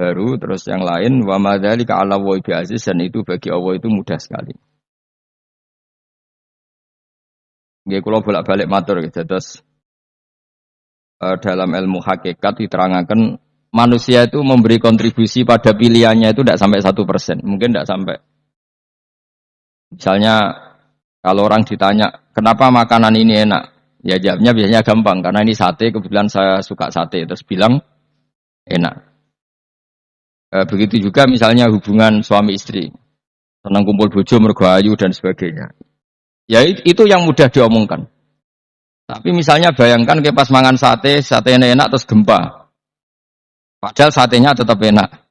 baru, terus yang lain wa madzalika 'ala Allahi bi'aziz, dan itu bagi Allah itu mudah sekali. Nggih kula bolak-balik matur gitu. Terus dalam ilmu hakikat diterangkan manusia itu memberi kontribusi pada pilihannya itu tidak sampai 1%, mungkin tidak sampai. Misalnya kalau orang ditanya kenapa makanan ini enak, ya jawabnya biasanya gampang karena ini sate, kebetulan saya suka sate, terus bilang enak. Begitu juga misalnya hubungan suami istri, senang kumpul bojo mergo ayu dan sebagainya. Ya itu yang mudah diomongkan. Tapi misalnya bayangkan ke pas mangan sate enak terus gempa. Padahal satenya tetap enak.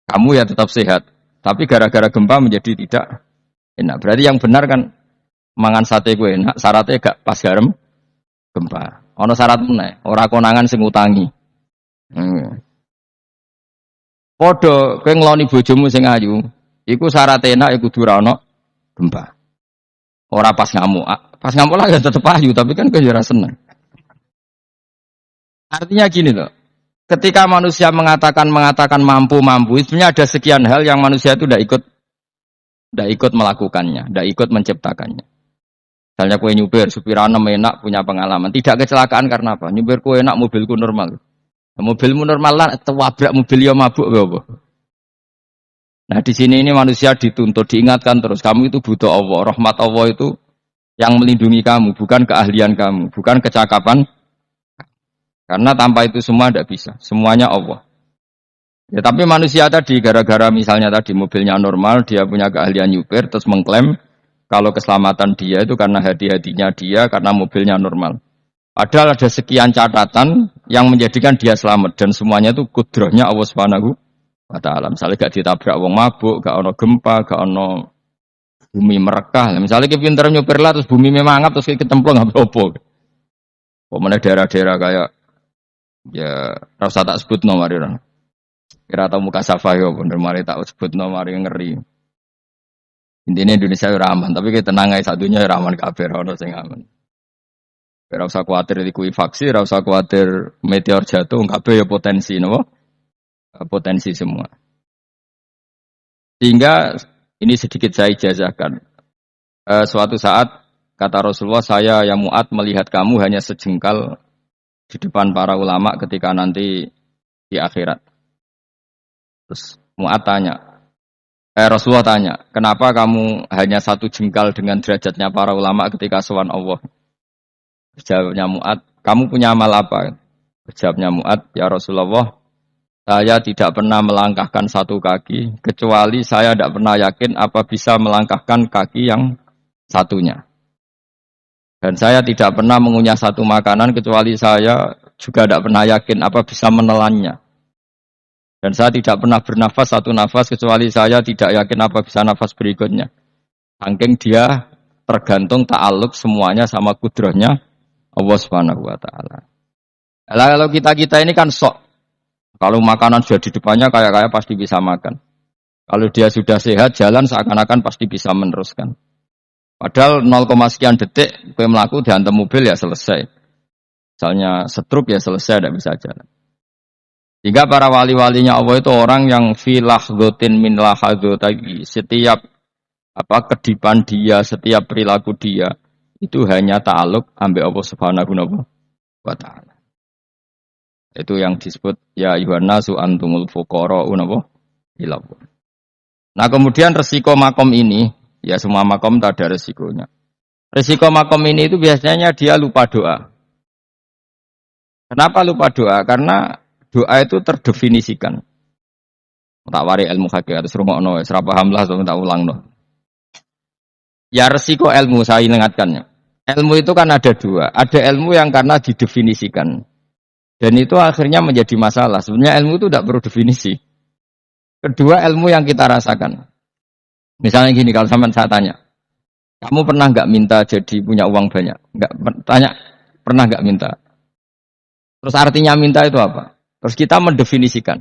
Kamu ya tetap sehat. Tapi gara-gara gempa menjadi tidak enak. Berarti yang benar kan mangan sate gue enak, syaratnya gak pas garam gempa. Ono syarat meneh, ora konangan sing utangi. Padha kowe ngloni bojomu sing ayu, iku syarat enak iku kudu ora ono gempa. Ora pas ngamuk. Pas ngamuk lah ya tetep ayu, tapi kan kowe ora seneng. Artinya gini loh. Ketika manusia mengatakan mampu, sebenarnya ada sekian hal yang manusia itu tidak ikut melakukannya, tidak ikut menciptakannya. Misalnya kue nyupir, supirana enak, punya pengalaman. Tidak kecelakaan karena apa? Nyupir kue enak, mobilku normal. Mobilmu normal lah, wabrak mobil yang mabuk. Apa? Nah di sini ini manusia dituntut, diingatkan terus. Kamu itu butuh Allah. Rahmat Allah itu yang melindungi kamu, bukan keahlian kamu, bukan kecakapan. Karena tanpa itu semua tidak bisa. Semuanya Allah. Ya tapi manusia tadi, gara-gara misalnya tadi mobilnya normal, dia punya keahlian nyupir, terus mengklaim kalau keselamatan dia itu karena hati-hatinya dia, karena mobilnya normal. Padahal ada sekian catatan yang menjadikan dia selamat, dan semuanya itu kudrahnya Allah Subhanahu wa ta'ala. Misalnya gak ditabrak wong mabuk, gak ono gempa, gak ono bumi merekah. Misalnya kita pinter nyupir lah, terus bumi memangap, terus kita ketemplung apa-apa. Pokoknya daerah-daerah kayak ya rasa tak sebut nomor orang. Kira tahu muka safayo bener mari tak sebut nomor yang ngeri. Intinya Indonesia aman, tapi kita tenang aja satunya aman kabeh ono sing aman. Ora usah kuwatir likuifaksi, ora usah kuwatir meteor jatuh, kabeh ya potensi napa? Potensi semua. Sehingga ini sedikit saya ijazahkan. Suatu saat kata Rasulullah, saya yang Mu'ad melihat kamu hanya sejengkal di depan para ulama ketika nanti di akhirat. Terus Mu'ad Rasulullah tanya, kenapa kamu hanya satu jengkal dengan derajatnya para ulama ketika sowan Allah? Jawabnya Mu'ad, kamu punya amal apa? Jawabnya Mu'ad, ya Rasulullah, saya tidak pernah melangkahkan satu kaki, kecuali saya tidak pernah yakin apa bisa melangkahkan kaki yang satunya. Dan saya tidak pernah mengunyah satu makanan, kecuali saya juga tidak pernah yakin apa bisa menelannya. Dan saya tidak pernah bernafas satu nafas, kecuali saya tidak yakin apa bisa nafas berikutnya. Saking dia tergantung ta'aluk semuanya sama kudrahnya Allah Subhanahu wa ta'ala. Kalau kita ini kan sok. Kalau makanan sudah di depannya kayak pasti bisa makan. Kalau dia sudah sehat, jalan seakan-akan pasti bisa meneruskan. Padahal 0, sekian detik, kowe melaku dihantam mobil ya selesai. Misalnya stroke ya selesai, tidak bisa jalan. Sehingga para wali-walinya Allah itu orang yang filah gotin min lahadotagi. Setiap kedipan dia, setiap perilaku dia, itu hanya ta'aluk ambil Allah Subhanahu wa ta'ala. Itu yang disebut ya ayyuhan nasu antumul fuqara'u ila Allah. Nah kemudian resiko makom ini, ya semua makom tak ada resikonya. Resiko makom ini itu biasanya dia lupa doa. Kenapa lupa doa? Karena doa itu terdefinisikan. Tak wari ilmu hakikat terus rungokno wis ora paham lah tak ulangno. Ya resiko ilmu saya ingatkannya. Ilmu itu kan ada dua. Ada ilmu yang karena didefinisikan. Dan itu akhirnya menjadi masalah. Sebenarnya ilmu itu tidak perlu definisi. Kedua ilmu yang kita rasakan. Misalnya gini, kalau sampean saya tanya. Kamu pernah nggak minta jadi punya uang banyak? Nggak tanya, pernah nggak minta? Terus artinya minta itu apa? Terus kita mendefinisikan.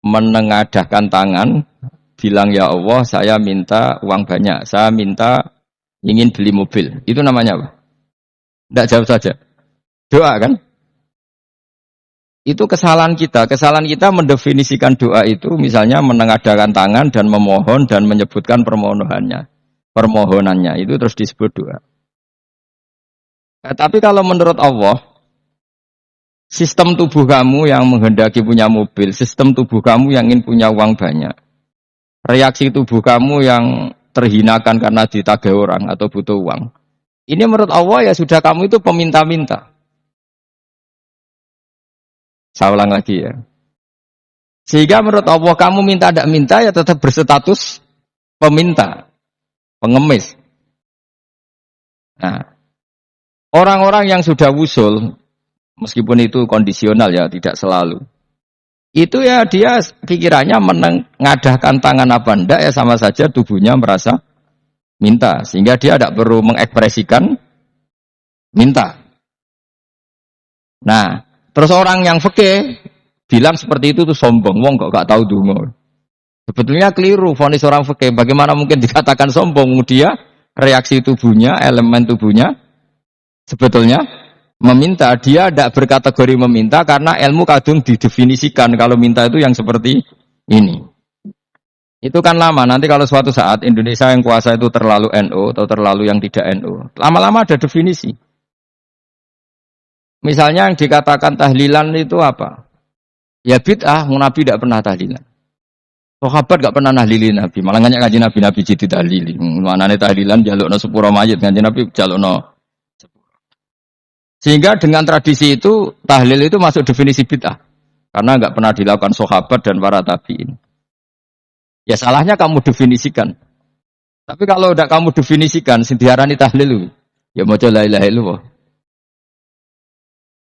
Menengadahkan tangan, bilang ya Allah saya minta uang banyak. Saya minta ingin beli mobil, itu namanya apa? Tidak jawab saja. Doa kan? Itu kesalahan kita. Kesalahan kita mendefinisikan doa itu misalnya menengadakan tangan dan memohon dan menyebutkan permohonannya itu terus disebut doa. Tapi kalau menurut Allah, sistem tubuh kamu yang menghendaki punya mobil, sistem tubuh kamu yang ingin punya uang banyak, reaksi tubuh kamu yang terhinakan karena ditagih orang atau butuh uang. Ini menurut Allah ya sudah kamu itu peminta-minta. Saya ulang lagi ya. Sehingga menurut Allah kamu minta tidak minta ya tetap berstatus peminta, pengemis. Nah, orang-orang yang sudah wusul, meskipun itu kondisional ya, tidak selalu. Itu ya dia pikirannya mengadahkan tangan apa enggak ya sama saja tubuhnya merasa minta. Sehingga dia tidak perlu mengekspresikan minta. Nah, terus orang yang fikih bilang seperti itu tuh sombong, wong kok gak tahu donga. Sebetulnya keliru vonis orang fikih. Bagaimana mungkin dikatakan sombong? Dia reaksi tubuhnya, elemen tubuhnya sebetulnya meminta. Dia tidak berkategori meminta karena ilmu kadung didefinisikan kalau minta itu yang seperti ini. Itu kan lama. Nanti kalau suatu saat Indonesia yang kuasa itu terlalu NU atau terlalu yang tidak NU, lama-lama ada definisi. Misalnya yang dikatakan tahlilan itu apa? Ya bid'ah, Nabi tidak pernah tahlilan. Sahabat tidak pernah nahlili Nabi, malah nganyak ngaji Nabi jadi tahlili. Manane tahlilan jalukno sepuro mayit, ngaji Nabi jalukno. Sehingga dengan tradisi itu tahlil itu masuk definisi bid'ah. Karena enggak pernah dilakukan sahabat dan para tabi'in. Ya salahnya kamu definisikan. Tapi kalau udah kamu definisikan sing diarani tahlil, ya maca la ilaha illallah.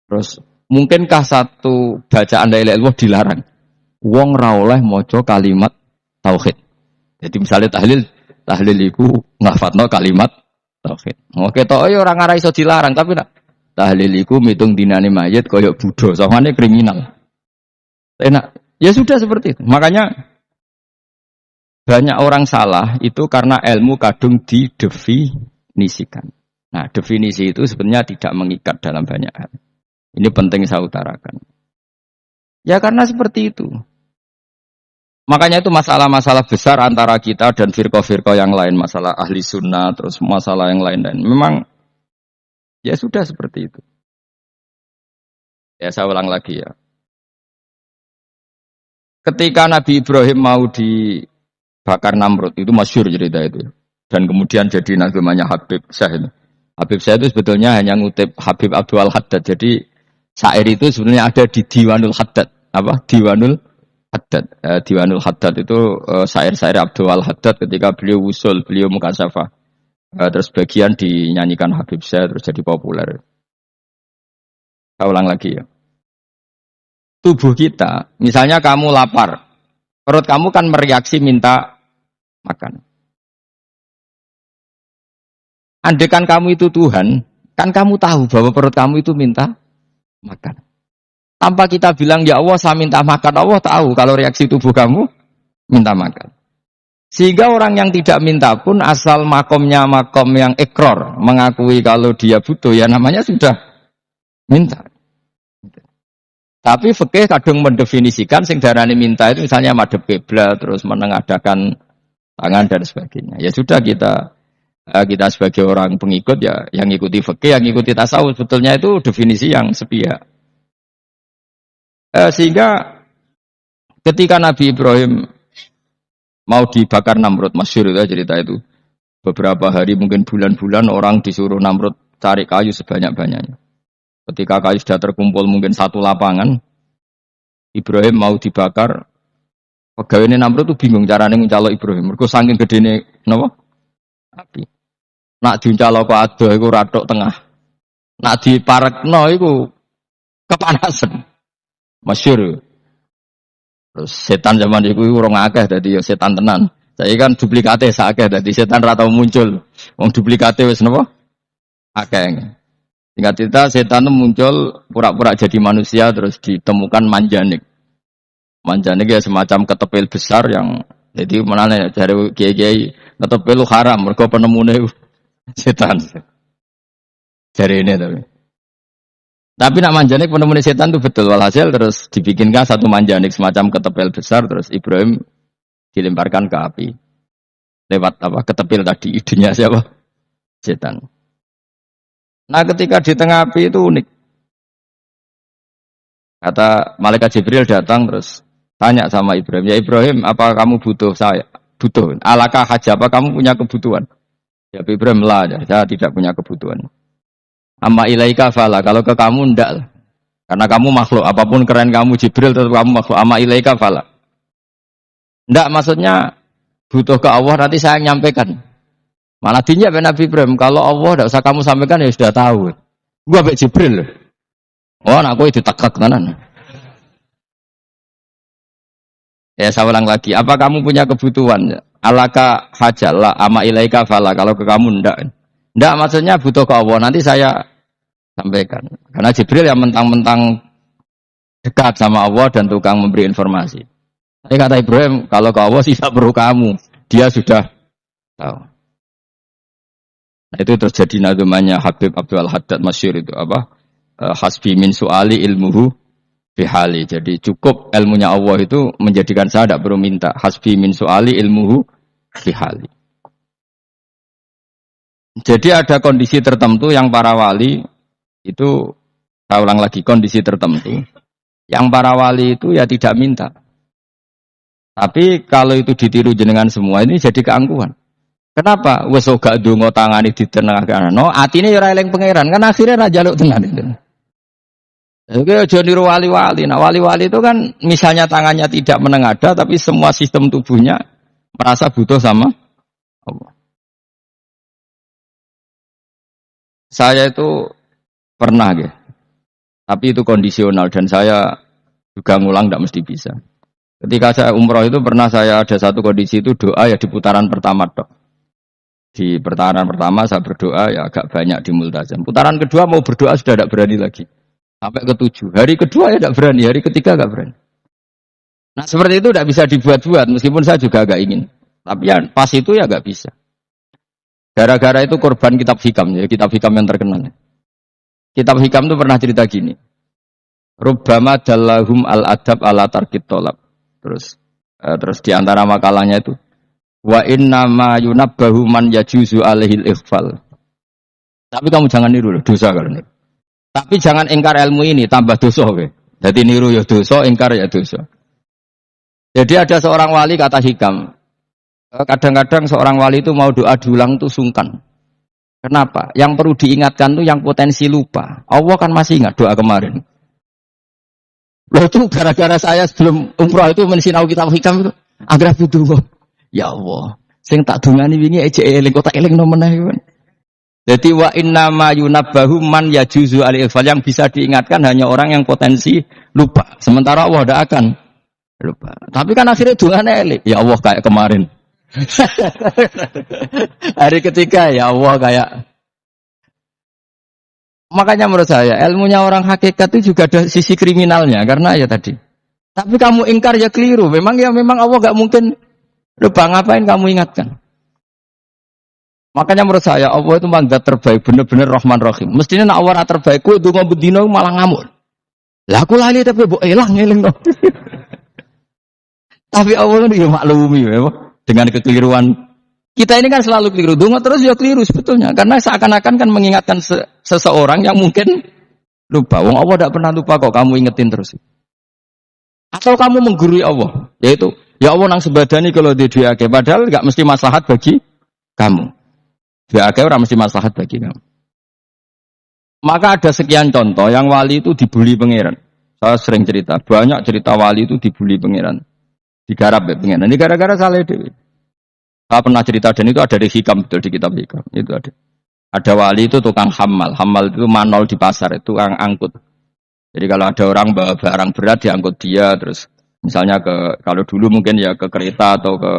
Terus, mungkinkah satu bacaan la ilaha illallah dilarang? Wong ra oleh maca kalimat tauhid. Jadi misalnya tahlil iku ngafadno kalimat tauhid. Oke tok ya ora ngara iso dilarang, tapi nak tahlil iku mitung dinane mayit kaya Buddha, sawangane kriminal. Enak. Ya sudah seperti itu. Makanya banyak orang salah itu karena ilmu kadung didefinisikan. Nah, definisi itu sebenarnya tidak mengikat dalam banyak hal. Ini penting saya utarakan. Ya karena seperti itu. Makanya itu masalah-masalah besar antara kita dan firqah-firqah yang lain. Masalah ahli sunnah, terus masalah yang lain-lain. Memang, ya sudah seperti itu. Ya saya ulang lagi ya. Ketika Nabi Ibrahim mau dibakar Namrud, itu masyhur cerita itu. Dan kemudian jadi namanya Habib Syah itu. Habib Syah itu sebetulnya hanya ngutip Habib Abdul Haddad. Jadi syair itu sebenarnya ada di Diwanul Haddad. Apa? Diwanul Haddad. Diwanul Haddad itu syair-syair Abdul Haddad ketika beliau usul, beliau mukasyafah. Terus bagian dinyanyikan Habib Syah terus jadi populer. Saya ulang lagi ya. Tubuh kita, misalnya kamu lapar, perut kamu kan mereaksi minta makan. Andaikan kamu itu Tuhan, kan kamu tahu bahwa perut kamu itu minta makan. Tanpa kita bilang, ya Allah saya minta makan, Allah tahu kalau reaksi tubuh kamu minta makan. Sehingga orang yang tidak minta pun asal makomnya makom yang ikror, mengakui kalau dia butuh, ya namanya sudah minta. Tapi fikih kadang mendefinisikan sing darani minta itu misalnya madhep kiblat terus menengadakan tangan dan sebagainya. Ya sudah kita sebagai orang pengikut ya yang ikuti fikih, yang ikuti tasawuf sebetulnya itu definisi yang sepihak. Sehingga ketika Nabi Ibrahim mau dibakar Namrud, masyhur itu cerita itu. Beberapa hari mungkin bulan-bulan orang disuruh Namrud cari kayu sebanyak-banyaknya. Ketika kayu sudah terkumpul mungkin satu lapangan, Ibrahim mau dibakar. Pegawainya Namrud tuh bingung caranya mencalok Ibrahim. Mereka saking gedene napa? Api. Nak diuncalok kok adoh iku ratok tengah. Nak diparekno iku kepanasan. Masyhur. Terus setan zaman iku urung akeh dadi ya setan tenan. Saiki kan duplikate sakeh dadi setan ra tau muncul. Wong duplikate wis napa? Akeh. Singkat cerita setan itu muncul pura-pura jadi manusia terus ditemukan manjanik. Manjanik ya semacam ketepil besar yang jadi mana dari kiai-kiai ketepil haram mergo penemune setan. Jari ini tapi. Tapi nak manjanik penemuan setan itu betul. Walhasil terus dibikinkan satu manjanik semacam ketepel besar, terus Ibrahim dilemparkan ke api. Lewat apa? Ketepil tadi, idenya siapa? Setan. Nah ketika di tengah api itu unik. Kata malaikat Jibril datang terus tanya sama Ibrahim, ya Ibrahim, apa kamu butuh saya? Butuh. Alakah haja, apa kamu punya kebutuhan? Ya Ibrahim lah, saya tidak punya kebutuhan. Amma ilaika fala, kalau ke kamu ndak. Karena kamu makhluk, apapun keren kamu Jibril tetap kamu makhluk. Amma ilaika fala. Ndak maksudnya butuh ke Allah nanti saya nyampaikan. Malah dinya Nabi Ibrahim, kalau Allah ndak usah kamu sampaikan ya sudah tahu. Gua ambek Jibril. Oh, aku itu takak tenan. Ya saya ulang lagi, apa kamu punya kebutuhan? Alaka hajalah ama ilaika fala, kalau ke kamu ndak. Ndak maksudnya butuh ke Allah nanti saya sampaikan. Karena Jibril yang mentang-mentang dekat sama Allah dan tukang memberi informasi. Tapi kata Ibrahim, kalau ke Allah sih tak perlu kamu. Dia sudah tahu. Nah, itu terjadi nazmannya Habib Abdul Haddad Masyhur itu apa? Hasbi min su'ali ilmuhu bihali. Jadi cukup ilmunya Allah itu menjadikan saya tidak perlu minta. Hasbi min su'ali ilmuhu bihali. Jadi ada kondisi tertentu yang para wali itu, saya ulang lagi, kondisi tertentu yang para wali itu ya tidak minta. Tapi kalau itu ditiru jenengan semua ini jadi keangkuhan. Kenapa? Wes gak ndonga tangane ditenangkan. No, atine ya ora eling pangeran. Kan akhirnya ra njaluk tenan itu. Oke, aja niru wali-wali. Nah, wali-wali itu kan misalnya tangannya tidak menengadah tapi semua sistem tubuhnya merasa butuh sama Allah. Saya itu pernah ya. Tapi itu kondisional dan saya juga ngulang tidak mesti bisa. Ketika saya umroh itu pernah saya ada satu kondisi itu doa ya di putaran pertama dok. Di putaran pertama saya berdoa ya agak banyak di multazam. Putaran kedua mau berdoa sudah tidak berani lagi. Sampai ke-7. Hari kedua ya tidak berani, hari ketiga tidak berani. Nah seperti itu tidak bisa dibuat-buat meskipun saya juga agak ingin. Tapi ya pas itu ya agak bisa. Gara-gara itu korban kitab hikam ya, kitab hikam yang terkenal. Kitab hikam itu pernah cerita gini. Rubbama dallahum al-adab ala tarkit tolab. Terus di antara makalahnya itu wa inna ma yunabbahu man yajuzu alaihil ighfal. Tapi kamu jangan niru loh, dosa kalau niru. Tapi jangan ingkar ilmu ini, tambah dosa kowe. Jadi niru ya dosa, ingkar ya dosa. Jadi ada seorang wali kata hikam. Kadang-kadang seorang wali itu mau doa diulang itu sungkan. Kenapa? Yang perlu diingatkan tuh yang potensi lupa. Allah kan masih ingat doa kemarin. Loh itu gara-gara saya sebelum umrah itu mensinau kitab hikam itu agar butuh. Ya Allah, sing tak dungani wingi ejek eling kok tak eling no meneh. Jadi wa inna ma yunabbahu man yajuzu al-ighfal, yang bisa diingatkan hanya orang yang potensi lupa. Sementara Allah tidak akan lupa. Tapi kan akhirnya dungane eling. Ya Allah kayak kemarin. Hari ketiga ya Allah kayak. Makanya menurut saya ilmunya orang hakikat itu juga ada sisi kriminalnya karena ya tadi. Tapi kamu ingkar ya keliru. Memang Allah gak mungkin lupa, ngapain kamu ingatkan. Makanya menurut saya Allah itu mandat terbaik, benar-benar Rahman Rahim. Mestinya nak Allah terbaik ku ndonga bedino malah ngamuk. Lah aku lali tapi mbok eling no. Tapi Allah itu ya maklumi ya, dengan kekeliruan. Kita ini kan selalu keliru, donga terus ya keliru sebetulnya. Karena seakan-akan kan mengingatkan seseorang yang mungkin lupa. Wong Allah tidak pernah lupa kok, kamu ingetin terus. Atau kamu menggurui Allah, yaitu ya Allah nang sebadani kalau di diake, padahal nggak mesti maslahat bagi kamu. Diake orang mesti maslahat bagi kamu. Maka ada sekian contoh yang wali itu dibully pangeran. Saya sering cerita, banyak cerita wali itu dibully pangeran, digarap ya pangeran. Ini gara-gara salah dewi. Saya pernah cerita dan itu ada di hikam, betul di kitab hikam itu ada. Ada wali itu tukang hamal itu manol di pasar, itu tukang angkut. Jadi kalau ada orang bawa barang berat diangkut dia, terus misalnya kalau dulu mungkin ya ke kereta atau ke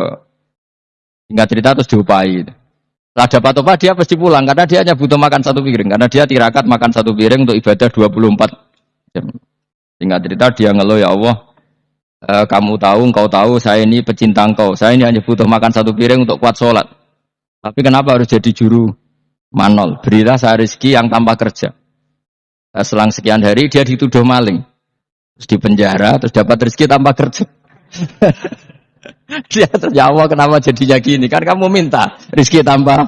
singkat cerita terus diupahi. Lah dapat apa dia pasti pulang karena dia hanya butuh makan satu piring, karena dia tirakat makan satu piring untuk ibadah 24 jam. Singkat cerita dia ngeluh, ya Allah, engkau tahu saya ini pecinta engkau, saya ini hanya butuh makan satu piring untuk kuat sholat. Tapi kenapa harus jadi juru manol? Berilah saya rezeki yang tanpa kerja. Selang sekian hari dia dituduh maling. Terus dipenjara, terus dapat rezeki tanpa kerja. Dia terjawab kenapa jadinya gini? Kan kamu minta rezeki tanpa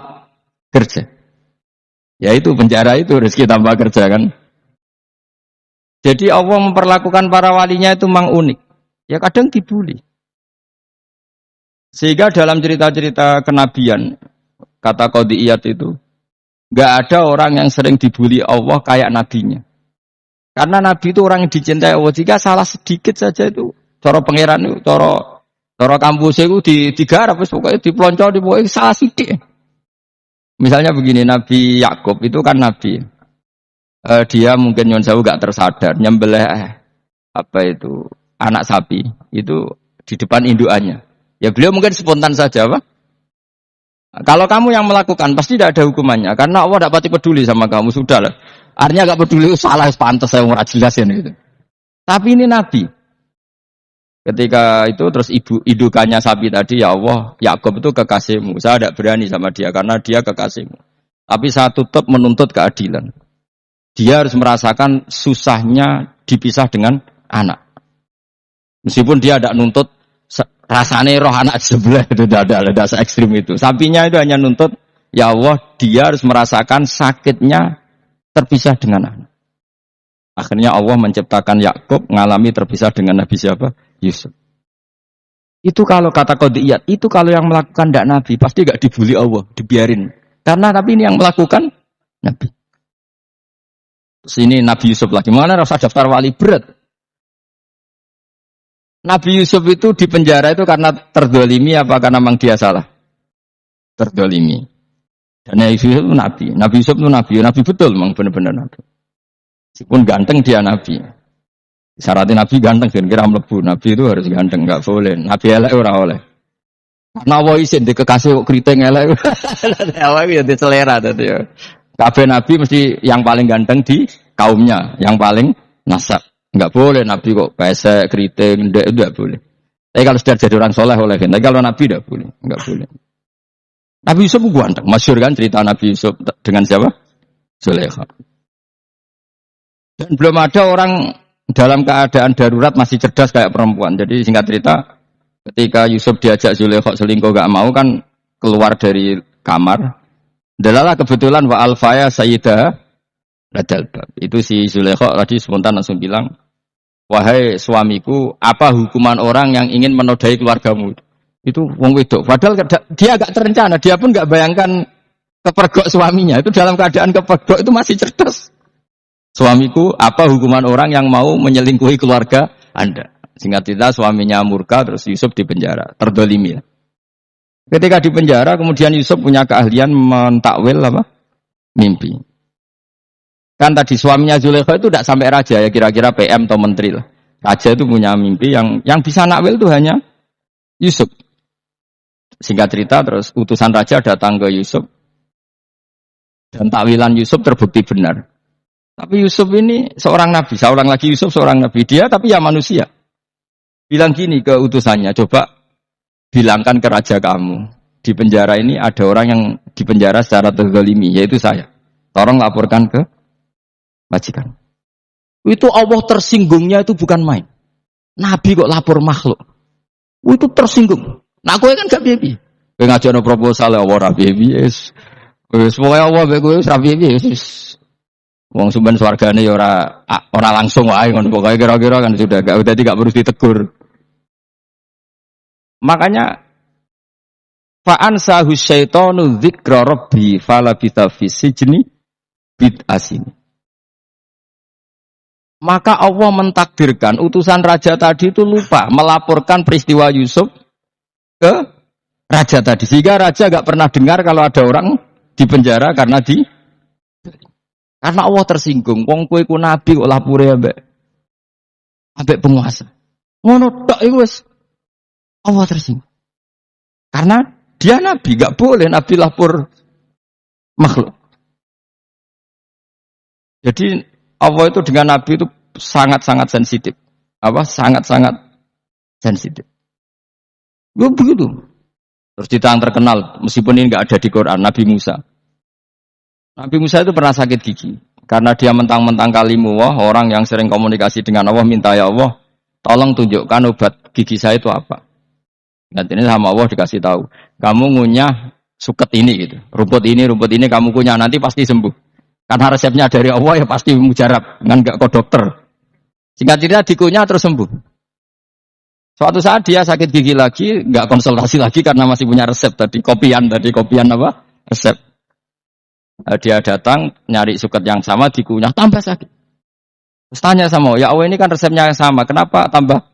kerja. Ya itu penjara itu rezeki tanpa kerja kan. Jadi Allah memperlakukan para walinya itu memang unik. Ya kadang dibully. Sehingga dalam cerita-cerita kenabian, kata Qadiyat itu, nggak ada orang yang sering dibully Allah kayak nabinya. Karena nabi itu orang yang dicintai Allah. Jika salah sedikit saja itu, cara pangeran itu, cara kampus itu digarap, pokoknya dipelonco, pokoknya salah sedikit. Misalnya begini, Nabi Yakub itu kan nabi. Dia mungkin nyon sewu gak tersadar nyembelih apa itu anak sapi itu di depan indukannya. Ya beliau mungkin spontan saja, Pak. Kalau kamu yang melakukan pasti tidak ada hukumannya karena Allah tidak pati peduli sama kamu, sudah lah. Artinya gak peduli, salah pantas saya ora jelasin gitu. Tapi ini nabi. Ketika itu terus indukannya sapi tadi, ya Allah, Yakub itu kekasihmu. Saya tidak berani sama dia karena dia kekasihmu. Tapi saya tetap menuntut keadilan. Dia harus merasakan susahnya dipisah dengan anak. Meskipun dia tidak nuntut rasanya roh anak sebelah itu tidak ada se-ekstrim itu. Sapinya itu hanya nuntut, ya Allah, dia harus merasakan sakitnya terpisah dengan anak. Akhirnya Allah menciptakan Yakub mengalami terpisah dengan Nabi siapa? Yusuf. Itu kalau kata Qadiyat, itu kalau yang melakukan tidak Nabi pasti gak dibully Allah, dibiarin. Karena tapi ini yang melakukan Nabi. Sini Nabi Yusuf lagi. Mana rasa daftar wali berat? Nabi Yusuf itu di penjara itu karena terdolimi apa karena memang dia salah? Terdolimi. Dan Nabi Yusuf itu Nabi. Nabi Yusuf itu Nabi. Nabi betul memang benar-benar Nabi. Meskipun ganteng dia Nabi. Syaratnya Nabi ganteng kira-kira mlebu. Nabi itu harus ganteng, enggak boleh. Nabi elek ora oleh. Karena Allah isin di kekasih kok keriting elek. Allah ya di selera tadi ya. Kabeh Nabi mesti yang paling ganteng di kaumnya, yang paling nasab. Enggak boleh Nabi kok pesek, keriting, ndek itu enggak boleh. Tapi kalau sudah jadi orang soleh oleh. Tapi kalau Nabi enggak boleh, enggak boleh. Nabi Yusuf ganteng, masyhur kan cerita Nabi Yusuf dengan siapa? Zulaikha. Dan belum ada orang dalam keadaan darurat masih cerdas kayak perempuan. Jadi singkat cerita, ketika Yusuf diajak Zulaikha selingkuh gak mau kan keluar dari kamar. Dalalah kebetulan wa alfaya sayyidah ladalbab. Itu si Zulaikha tadi spontan langsung bilang, wahai suamiku, apa hukuman orang yang ingin menodai keluargamu? Itu wong wedok. Padahal dia agak terencana, dia pun gak bayangkan kepergok suaminya. Itu dalam keadaan kepergok itu masih cerdas. Suamiku, apa hukuman orang yang mau menyelingkuhi keluarga Anda? Singkat cerita suaminya murka, terus Yusuf dipenjara, terdolimi. Ketika dipenjara, kemudian Yusuf punya keahlian mentakwil apa? Mimpi. Kan tadi suaminya Zulaikha itu tidak sampai raja ya, kira-kira PM atau menteri lah. Raja itu punya mimpi yang bisa nakwil itu hanya Yusuf. Singkat cerita, terus utusan raja datang ke Yusuf dan takwilan Yusuf terbukti benar. Tapi Yusuf ini seorang nabi, saya ulang lagi Yusuf seorang nabi, dia tapi ya manusia. Bilang gini ke utusannya, coba bilangkan ke raja kamu, di penjara ini ada orang yang di penjara secara terzalimi, yaitu saya. Tolong laporkan ke majikan. Itu Allah tersinggungnya itu bukan main. Nabi kok lapor makhluk. Itu tersinggung. Nah kowe kan gak piye-piye. Kowe ngajono proposal ya ora piye-piye. Wis pokoke Allah mek kowe ora piye-piye wis. Wong sumben swargane ya ora langsung wae ngono pokoke kira-kira kan sudah gak perlu ditegur. Makanya fa'ansahu syaitanu dzikra rabbi falabitha fi sijni bid'asin. Maka Allah mentakdirkan utusan raja tadi itu lupa melaporkan peristiwa Yusuf ke raja tadi. Sehingga raja gak pernah dengar kalau ada orang di penjara karena Allah tersinggung. Wong kowe ku nabi kok lapure ambek penguasa. Ngono tok iku wis Allah tersinggung. Karena dia nabi, gak boleh nabi lapor makhluk. Jadi Allah itu dengan nabi itu sangat-sangat sensitif. Sangat-sangat sensitif. Begitu. Terus cerita yang terkenal, meskipun ini enggak ada di Quran, Nabi Musa. Nabi Musa itu pernah sakit gigi. Karena dia mentang-mentang kalimullah, orang yang sering komunikasi dengan Allah, minta ya Allah, tolong tunjukkan obat gigi saya itu apa. Nanti ini sama Allah dikasih tahu, kamu ngunyah suket ini gitu, rumput ini kamu kunyah nanti pasti sembuh. Karena resepnya dari Allah ya pasti mujarab, kan nggak kok dokter. Singkat cerita dikunyah terus sembuh. Suatu saat dia sakit gigi lagi, nggak konsultasi lagi karena masih punya resep kopian apa? Resep. Dia datang nyari suket yang sama dikunyah tambah sakit. Terus tanya sama ya Allah ini kan resepnya yang sama, kenapa tambah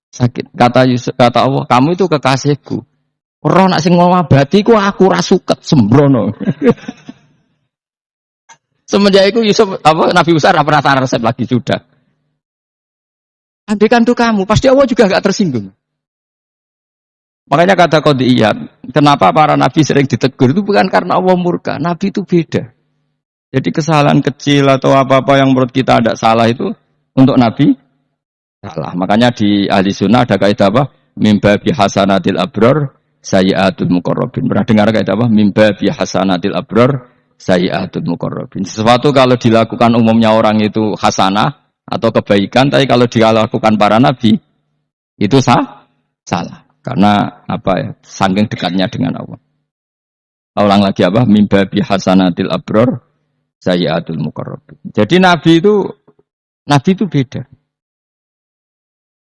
sakit? Kata Allah, kamu itu kekasihku. Roh nak sing ngobati ku aku ra suket sembrono. Semenjak itu Nabi Musa ora pernah tahu resep lagi sudah. Andaikan tuh kamu, pasti Allah juga enggak tersinggung. Makanya kata Qadiyat, kenapa para nabi sering ditegur itu bukan karena Allah murka. Nabi itu beda. Jadi kesalahan kecil atau apa-apa yang menurut kita ada salah itu untuk nabi salah. Makanya di ahli sunnah ada kaidah apa? Mimba bi hasanatil abror sayyi'atul muqarrabin. Pernah dengar kaidah apa? Mimba bi hasanatil abror sayyi'atul muqarrabin. Sesuatu kalau dilakukan umumnya orang itu hasanah atau kebaikan, tapi kalau dilakukan para nabi itu salah. Karena apa ya? Saking dekatnya dengan Allah. Ulang lagi apa? Mimba bi hasanatil abror sayyi'atul muqarrabin. Jadi nabi itu beda.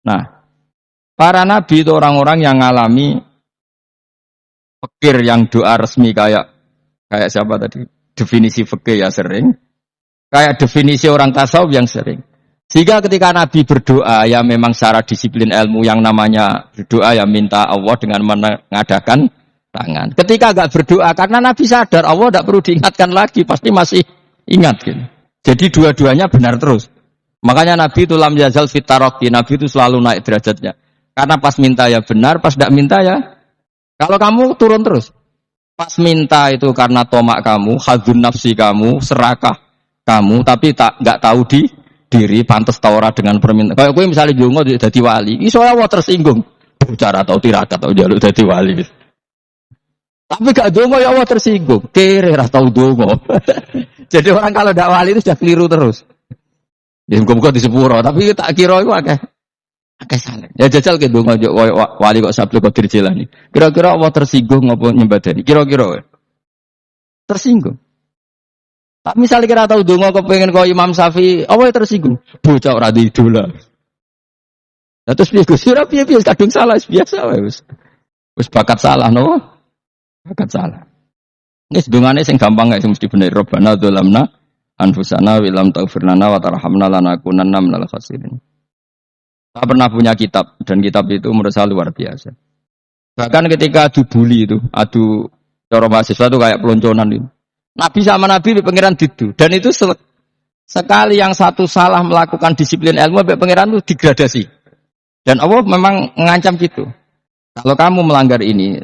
Nah, para nabi itu orang-orang yang mengalami fikir yang doa resmi kayak siapa tadi? Definisi fikih ya sering. Kayak definisi orang tasawuf yang sering. Sehingga ketika Nabi berdoa, ya memang secara disiplin ilmu yang namanya berdoa ya minta Allah dengan mengadakan tangan. Ketika enggak berdoa, karena Nabi sadar Allah tidak perlu diingatkan lagi, pasti masih ingat gitu. Jadi dua-duanya benar terus. Makanya Nabi itu lam yazal fit taraqi, Nabi itu selalu naik derajatnya. Karena pas minta ya benar, pas tidak minta ya. Kalau kamu turun terus. Pas minta itu karena tomak kamu, hadzun nafsi kamu, serakah kamu, tapi enggak tahu diri pantas taura dengan permintaan. Kayak gue misalnya jongo jadi wali, iso Allah tersinggung. Bicara atau tirakat atau jaluk jadi wali. Tapi gak jongo ya Allah tersinggung. Kere ra tau jongo. Jadi orang kalau ndak wali itu sudah keliru terus. Ya muga-muga di sepuro, tapi tak kira iku akeh salah. Ya jajal ke donga wali kok Sabtu Qadir Jilani. Kira-kira Allah tersinggung apa nyembadani? Kira-kira tersinggung. Tak misalnya kira tahu donga kepengen kau Imam Syafi'i, apa yang tersinggung? Bocah ora idola. Lah terus piye Gus? Ora piye-piye kadung salah biasa wae wis. Wis bakat salah no. Bakat salah. Nis dongane sing gampang gak sing mesti bener. Rabbana dzalamna anfusana wa lam taghfir lana wa tarhamna lanakunanna minal khasirin. Saya pernah punya kitab dan kitab itu menurut saya luar biasa. Bahkan ketika adu bully itu, adu cara mahasiswa itu kayak pelonconan itu. Nabi sama Nabi pengiran didu dan itu sekali yang satu salah melakukan disiplin ilmu pengiran itu degradasi dan Allah memang mengancam gitu. Kalau kamu melanggar ini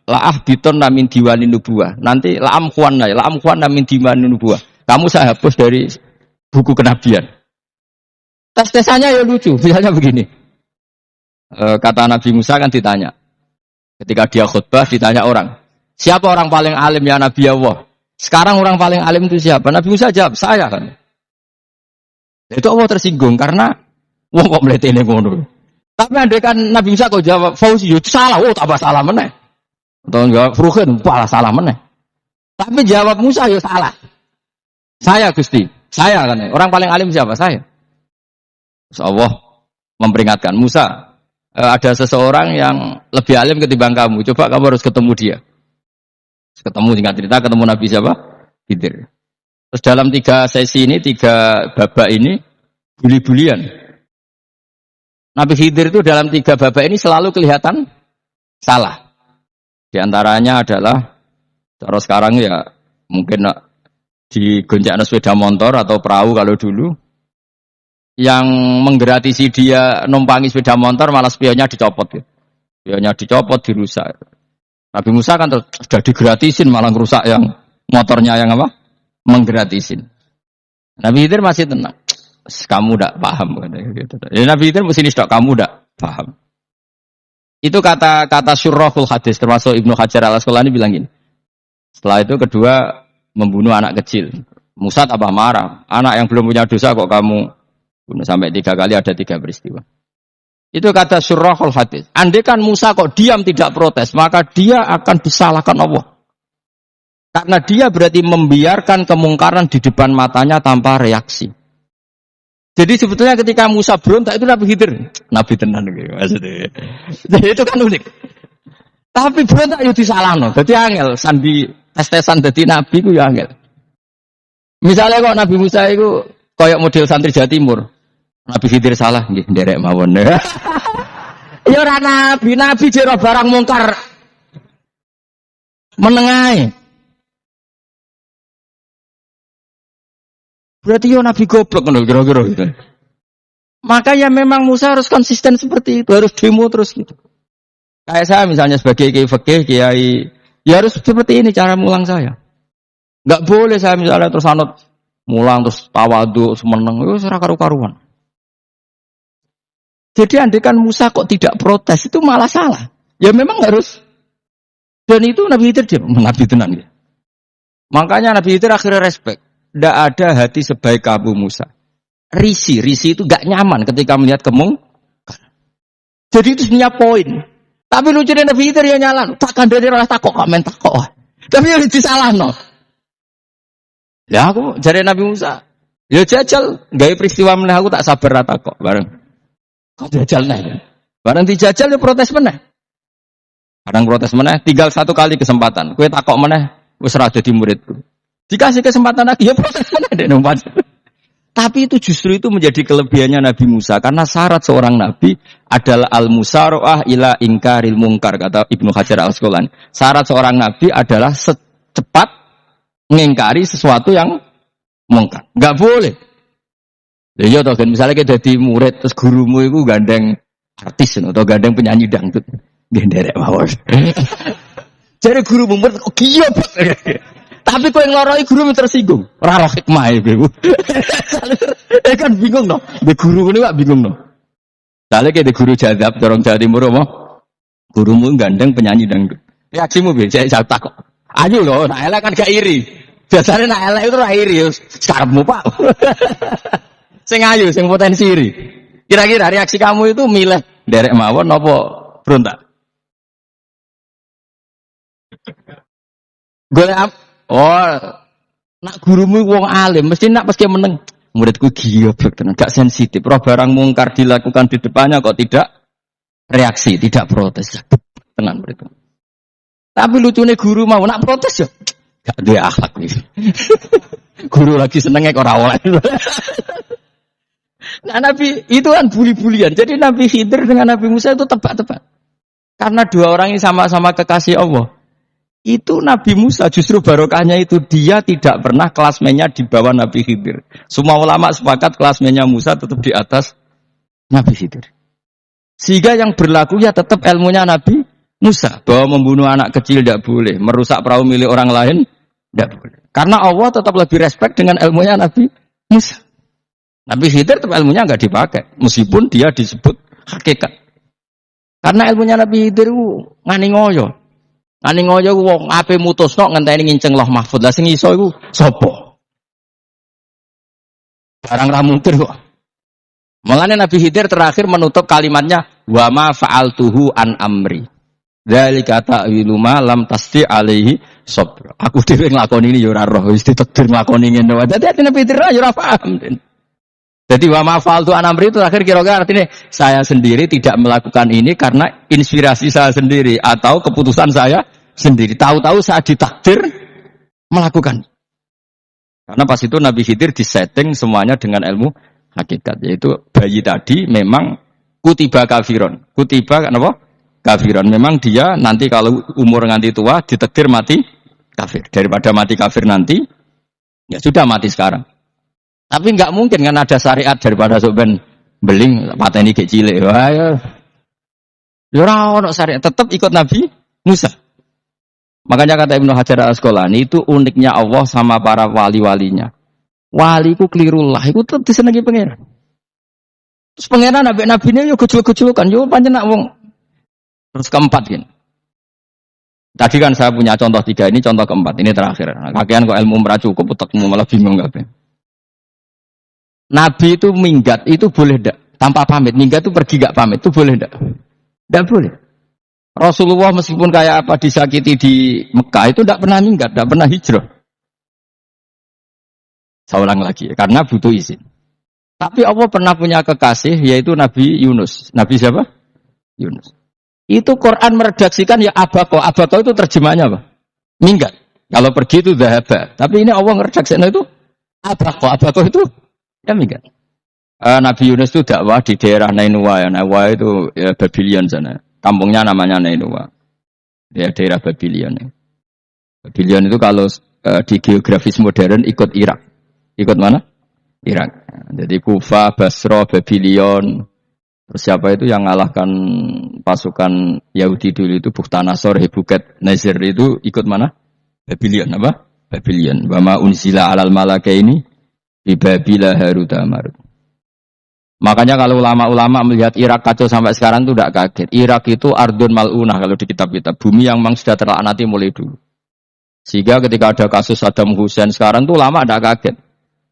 laah biton namin diwani nubuah nanti laam kuan namin diwani nubuah kamu saya hapus dari buku kenabian. Tes-tesannya ya lucu, misalnya begini. Kata Nabi Musa kan ditanya ketika dia khutbah ditanya orang. Siapa orang paling alim ya Nabi Allah? Sekarang orang paling alim itu siapa? Nabi Musa jawab, saya kan. Itu Allah tersinggung karena wong kok mletene ngono. Tapi andai kan Nabi Musa kok jawab Fauzi, itu salah, tambah salah meneh. Atau jawab Ruhin, malah salah meneh. Tapi jawab Musa ya salah. Saya Gusti, saya kan. Orang paling alim siapa? Saya. Terus Allah memperingatkan Musa, ada seseorang yang lebih alim ketimbang kamu. Coba kamu harus ketemu dia. Ketemu singkat cerita ketemu Nabi siapa? Khidir. Terus dalam 3 sesi ini 3 babak ini buli-bulian. Nabi Khidir itu dalam 3 babak ini selalu kelihatan salah. Di antaranya adalah cara sekarang ya mungkin digoncengkan sepeda motor atau perahu kalau dulu yang menggratisi dia numpangi sepeda motor malah spionnya dicopot gitu. Spionnya dicopot, dirusak. Nabi Musa kan sudah digratisin malah rusak yang motornya yang apa? Menggratisin. Nabi Khidir masih tenang. Kamu tidak paham. Ya, Nabi Khidir mesti stok kamu tidak paham. Itu kata syurrahul hadis termasuk Ibnu Hajar Al Asqalani bilang gini. Setelah itu kedua membunuh anak kecil. Musa tambah marah. Anak yang belum punya dosa kok kamu bunuh sampai 3 kali ada 3 peristiwa. Itu kata Surahul Hadis. Andai kan Musa kok diam tidak protes, maka dia akan disalahkan Allah. Karena dia berarti membiarkan kemungkaran di depan matanya tanpa reaksi. Jadi sebetulnya ketika Musa berontak itu Nabi Khidir. Nabi tenan gitu maksudnya. Jadi itu kan unik. Tapi berontak itu disalahno. Jadi angel sandi tes-tesan dadi nabi ku ya angel. Misalnya kok Nabi Musa itu koyok model santri Jawa Timur. Nabi Khidir salah nggih nderek mawon. Ya ora nabi jero barang mungkar menengae. Berarti yo nabi goblok ngono kira-kira gitu. Maka ya memang Musa harus konsisten seperti itu, harus demo terus gitu. Kayak saya misalnya sebagai kiai fikih, kiai ya harus seperti ini cara mulang saya. Enggak boleh saya misalnya terus anut mulang terus tawadhu semeneng itu ora karu-karuan. Jadi andekan Musa kok tidak protes itu malah salah. Ya memang harus. Dan itu Nabi Khidir dia Nabi tenan ya. Makanya Nabi Khidir akhirnya respect. Tidak ada hati sebaik kamu Musa. Risi itu gak nyaman ketika melihat kemungkaran. Jadi itu sebenarnya poin. Tapi lucunya Nabi Khidir ya nyalan. Tak kandani ora takok komen takok. Tapi ya disalahno. Ya aku jare Nabi Musa. Ya jajal gawe peristiwa meneh aku tak sabar ra takok bareng. Kok jajal neh. Bareng dijajal ya protes meneh. Kadang protes meneh tinggal 1 kali kesempatan. Kowe takok meneh wis ora dadi muridku. Dikasih kesempatan lagi, ya protes mana deh nomor. Tapi itu justru itu menjadi kelebihannya Nabi Musa. Karena syarat seorang Nabi adalah al-musara'ah ila ingkaril mungkar. Kata Ibnu Hajar al-Asqalani. Syarat seorang Nabi adalah secepat mengingkari sesuatu yang mungkar. Gak boleh. Ya iya toh kan, misalnya kita jadi murid, terus gurumu itu gandeng artis atau gandeng penyanyi dangdut. Genderek mawon. Jadi guru murid, oh iya tapi kau yang loroi guru tersinggung. Ora roh hikmah iku. Kan bingung no. Di guru ini Pak bingung no. Soale ke di guru jadab dorong Jawa Timur apa? Gurumu gandeng penyanyi dangdut. Reaksimu piye? Saya takut. Ayo loh, nak elek kan gak iri. Biasane nak elek itu ora iri ya. Karepmu Pak. Sing ayu, sing potensi iri. Kira-kira reaksi kamu itu milih derek mawon apa berontak? Golek nak gurumu wong alim, mesti nak pasti meneng. Muridku goblok tenan, gak sensitif. Roh barang mungkar dilakukan di depannya kok tidak reaksi, tidak protes. Tenan muridku. Tapi lucunya guru mau nak protes ya. Gak ada akhlak nih. Guru lagi senengnya kok ora oleh. Nah Nabi itu kan buli-bulian. Jadi Nabi Khidir dengan Nabi Musa itu tebak-tebak. Karena dua orang ini sama-sama kekasih Allah. Itu Nabi Musa justru barokahnya itu dia tidak pernah kelasmennya di bawah Nabi Khidir. Semua ulama sepakat kelasmennya Musa tetap di atas Nabi Khidir. Sehingga yang berlaku ya tetap ilmunya Nabi Musa. Bahwa membunuh anak kecil tidak boleh. Merusak perahu milik orang lain tidak boleh. Karena Allah tetap lebih respect dengan ilmunya Nabi Musa. Nabi Khidir tetap ilmunya enggak dipakai. Meskipun dia disebut hakikat. Karena ilmunya Nabi Khidir ngani ngoyo. Ngani ngoyo wong ape mutusno ngenteni nginceng Lauh Mahfuz. Lah sing iso iku sapa? Barang ra mungkin kok. Mulane Nabi Khidir terakhir menutup kalimatnya wa ma fa'altuhu an amri. Dzalika ta'wilu ma lam tasti alaihi sabr. Aku dhewe nglakoni ini ya ora roh, wis ditakdir nglakoni ngene wae. Dadi Nabi Khidir ya ora paham. Jadi wa ma fa'altu an amri itu terakhir kira-kira artinya saya sendiri tidak melakukan ini karena inspirasi saya sendiri atau keputusan saya sendiri. Tahu-tahu saat ditakdir melakukan. Karena pas itu Nabi Khidir disetting semuanya dengan ilmu hakikat. Yaitu bayi tadi memang kutiba kafiron. Kutiba apa? Kafiron. Memang dia nanti kalau umur nganti tua ditakdir mati kafir. Daripada mati kafir nanti, ya sudah mati sekarang. Tapi enggak mungkin kan ada syariat daripada soben beling pateni gek cilik. Wah ya. Ya ora ono syariat, tetap ikut Nabi Musa. Makanya kata Ibnu Hajar al-Asqalani itu uniknya Allah sama para wali-walinya. Waliku kelirullah, iku tetep disenengi pangeran. Terus pangeran nabi-nabine yo gejul-gejulukan, yo pancen nak wong. Terus keempat kan. Tadi kan saya punya contoh 3, ini contoh keempat, ini terakhir. Nah, kakean kok ilmu merah cukup, utekmu malah bingung kabeh. Nabi itu minggat itu boleh ndak? Tanpa pamit, minggat itu pergi gak pamit itu boleh ndak? Ndak boleh. Rasulullah meskipun kayak apa disakiti di Mekah itu ndak pernah minggat, ndak pernah hijrah. Saya ulang lagi, karena butuh izin. Tapi Allah pernah punya kekasih yaitu Nabi Yunus. Nabi siapa? Yunus. Itu Quran meredaksikan ya abako. Abako itu terjemahnya apa? Minggat. Kalau pergi itu dhahaba. Tapi ini Allah meredaksikan itu abako. Abako itu ya minggat. Nabi Yunus itu dakwah di daerah Nainua. Ya. Nainua itu ya, Babylon sana. Kampungnya namanya Nainua. Ya, daerah Babylon. Ya. Babylon itu kalau di geografis modern ikut Irak. Ikut mana? Irak. Jadi Kufa, Basra, Babylon. Terus siapa itu yang ngalahkan pasukan Yahudi dulu itu Bukhtanasor, Hebuket, Nazir itu ikut mana? Babylon apa? Babylon. Wama unzila alal malakaini bi Babila Harut Marut. Makanya kalau ulama-ulama melihat Irak kacau sampai sekarang itu tidak kaget. Irak itu ardun mal'unah kalau di kitab-kitab. Bumi yang memang sudah terlaknati mulai dulu. Sehingga ketika ada kasus Saddam Hussein sekarang itu ulama tidak kaget.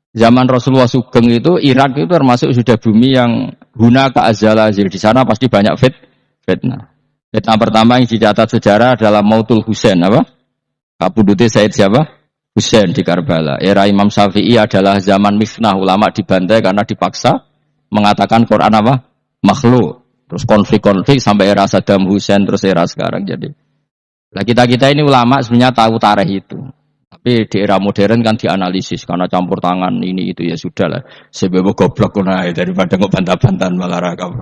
Zaman Rasulullah Sugeng itu Irak itu termasuk sudah bumi yang guna ke azalazil. Di sana pasti banyak fitnah. Fitnah pertama yang dicatat sejarah adalah Mautul Hussein apa? Kabudute Said siapa? Hussein di Karbala. Era Imam Syafi'i adalah zaman mifnah, ulama dibantai karena dipaksa mengatakan Quran apa? Makhluk. Terus konflik-konflik sampai era Saddam Hussein terus era sekarang jadi. Nah kita ini ulama sebenarnya tahu tarikh itu. Tapi di era modern kan dianalisis karena campur tangan ini itu ya sudah lah. Sebebo goblok kunai daripada kok bantah-bantahan malah rakam.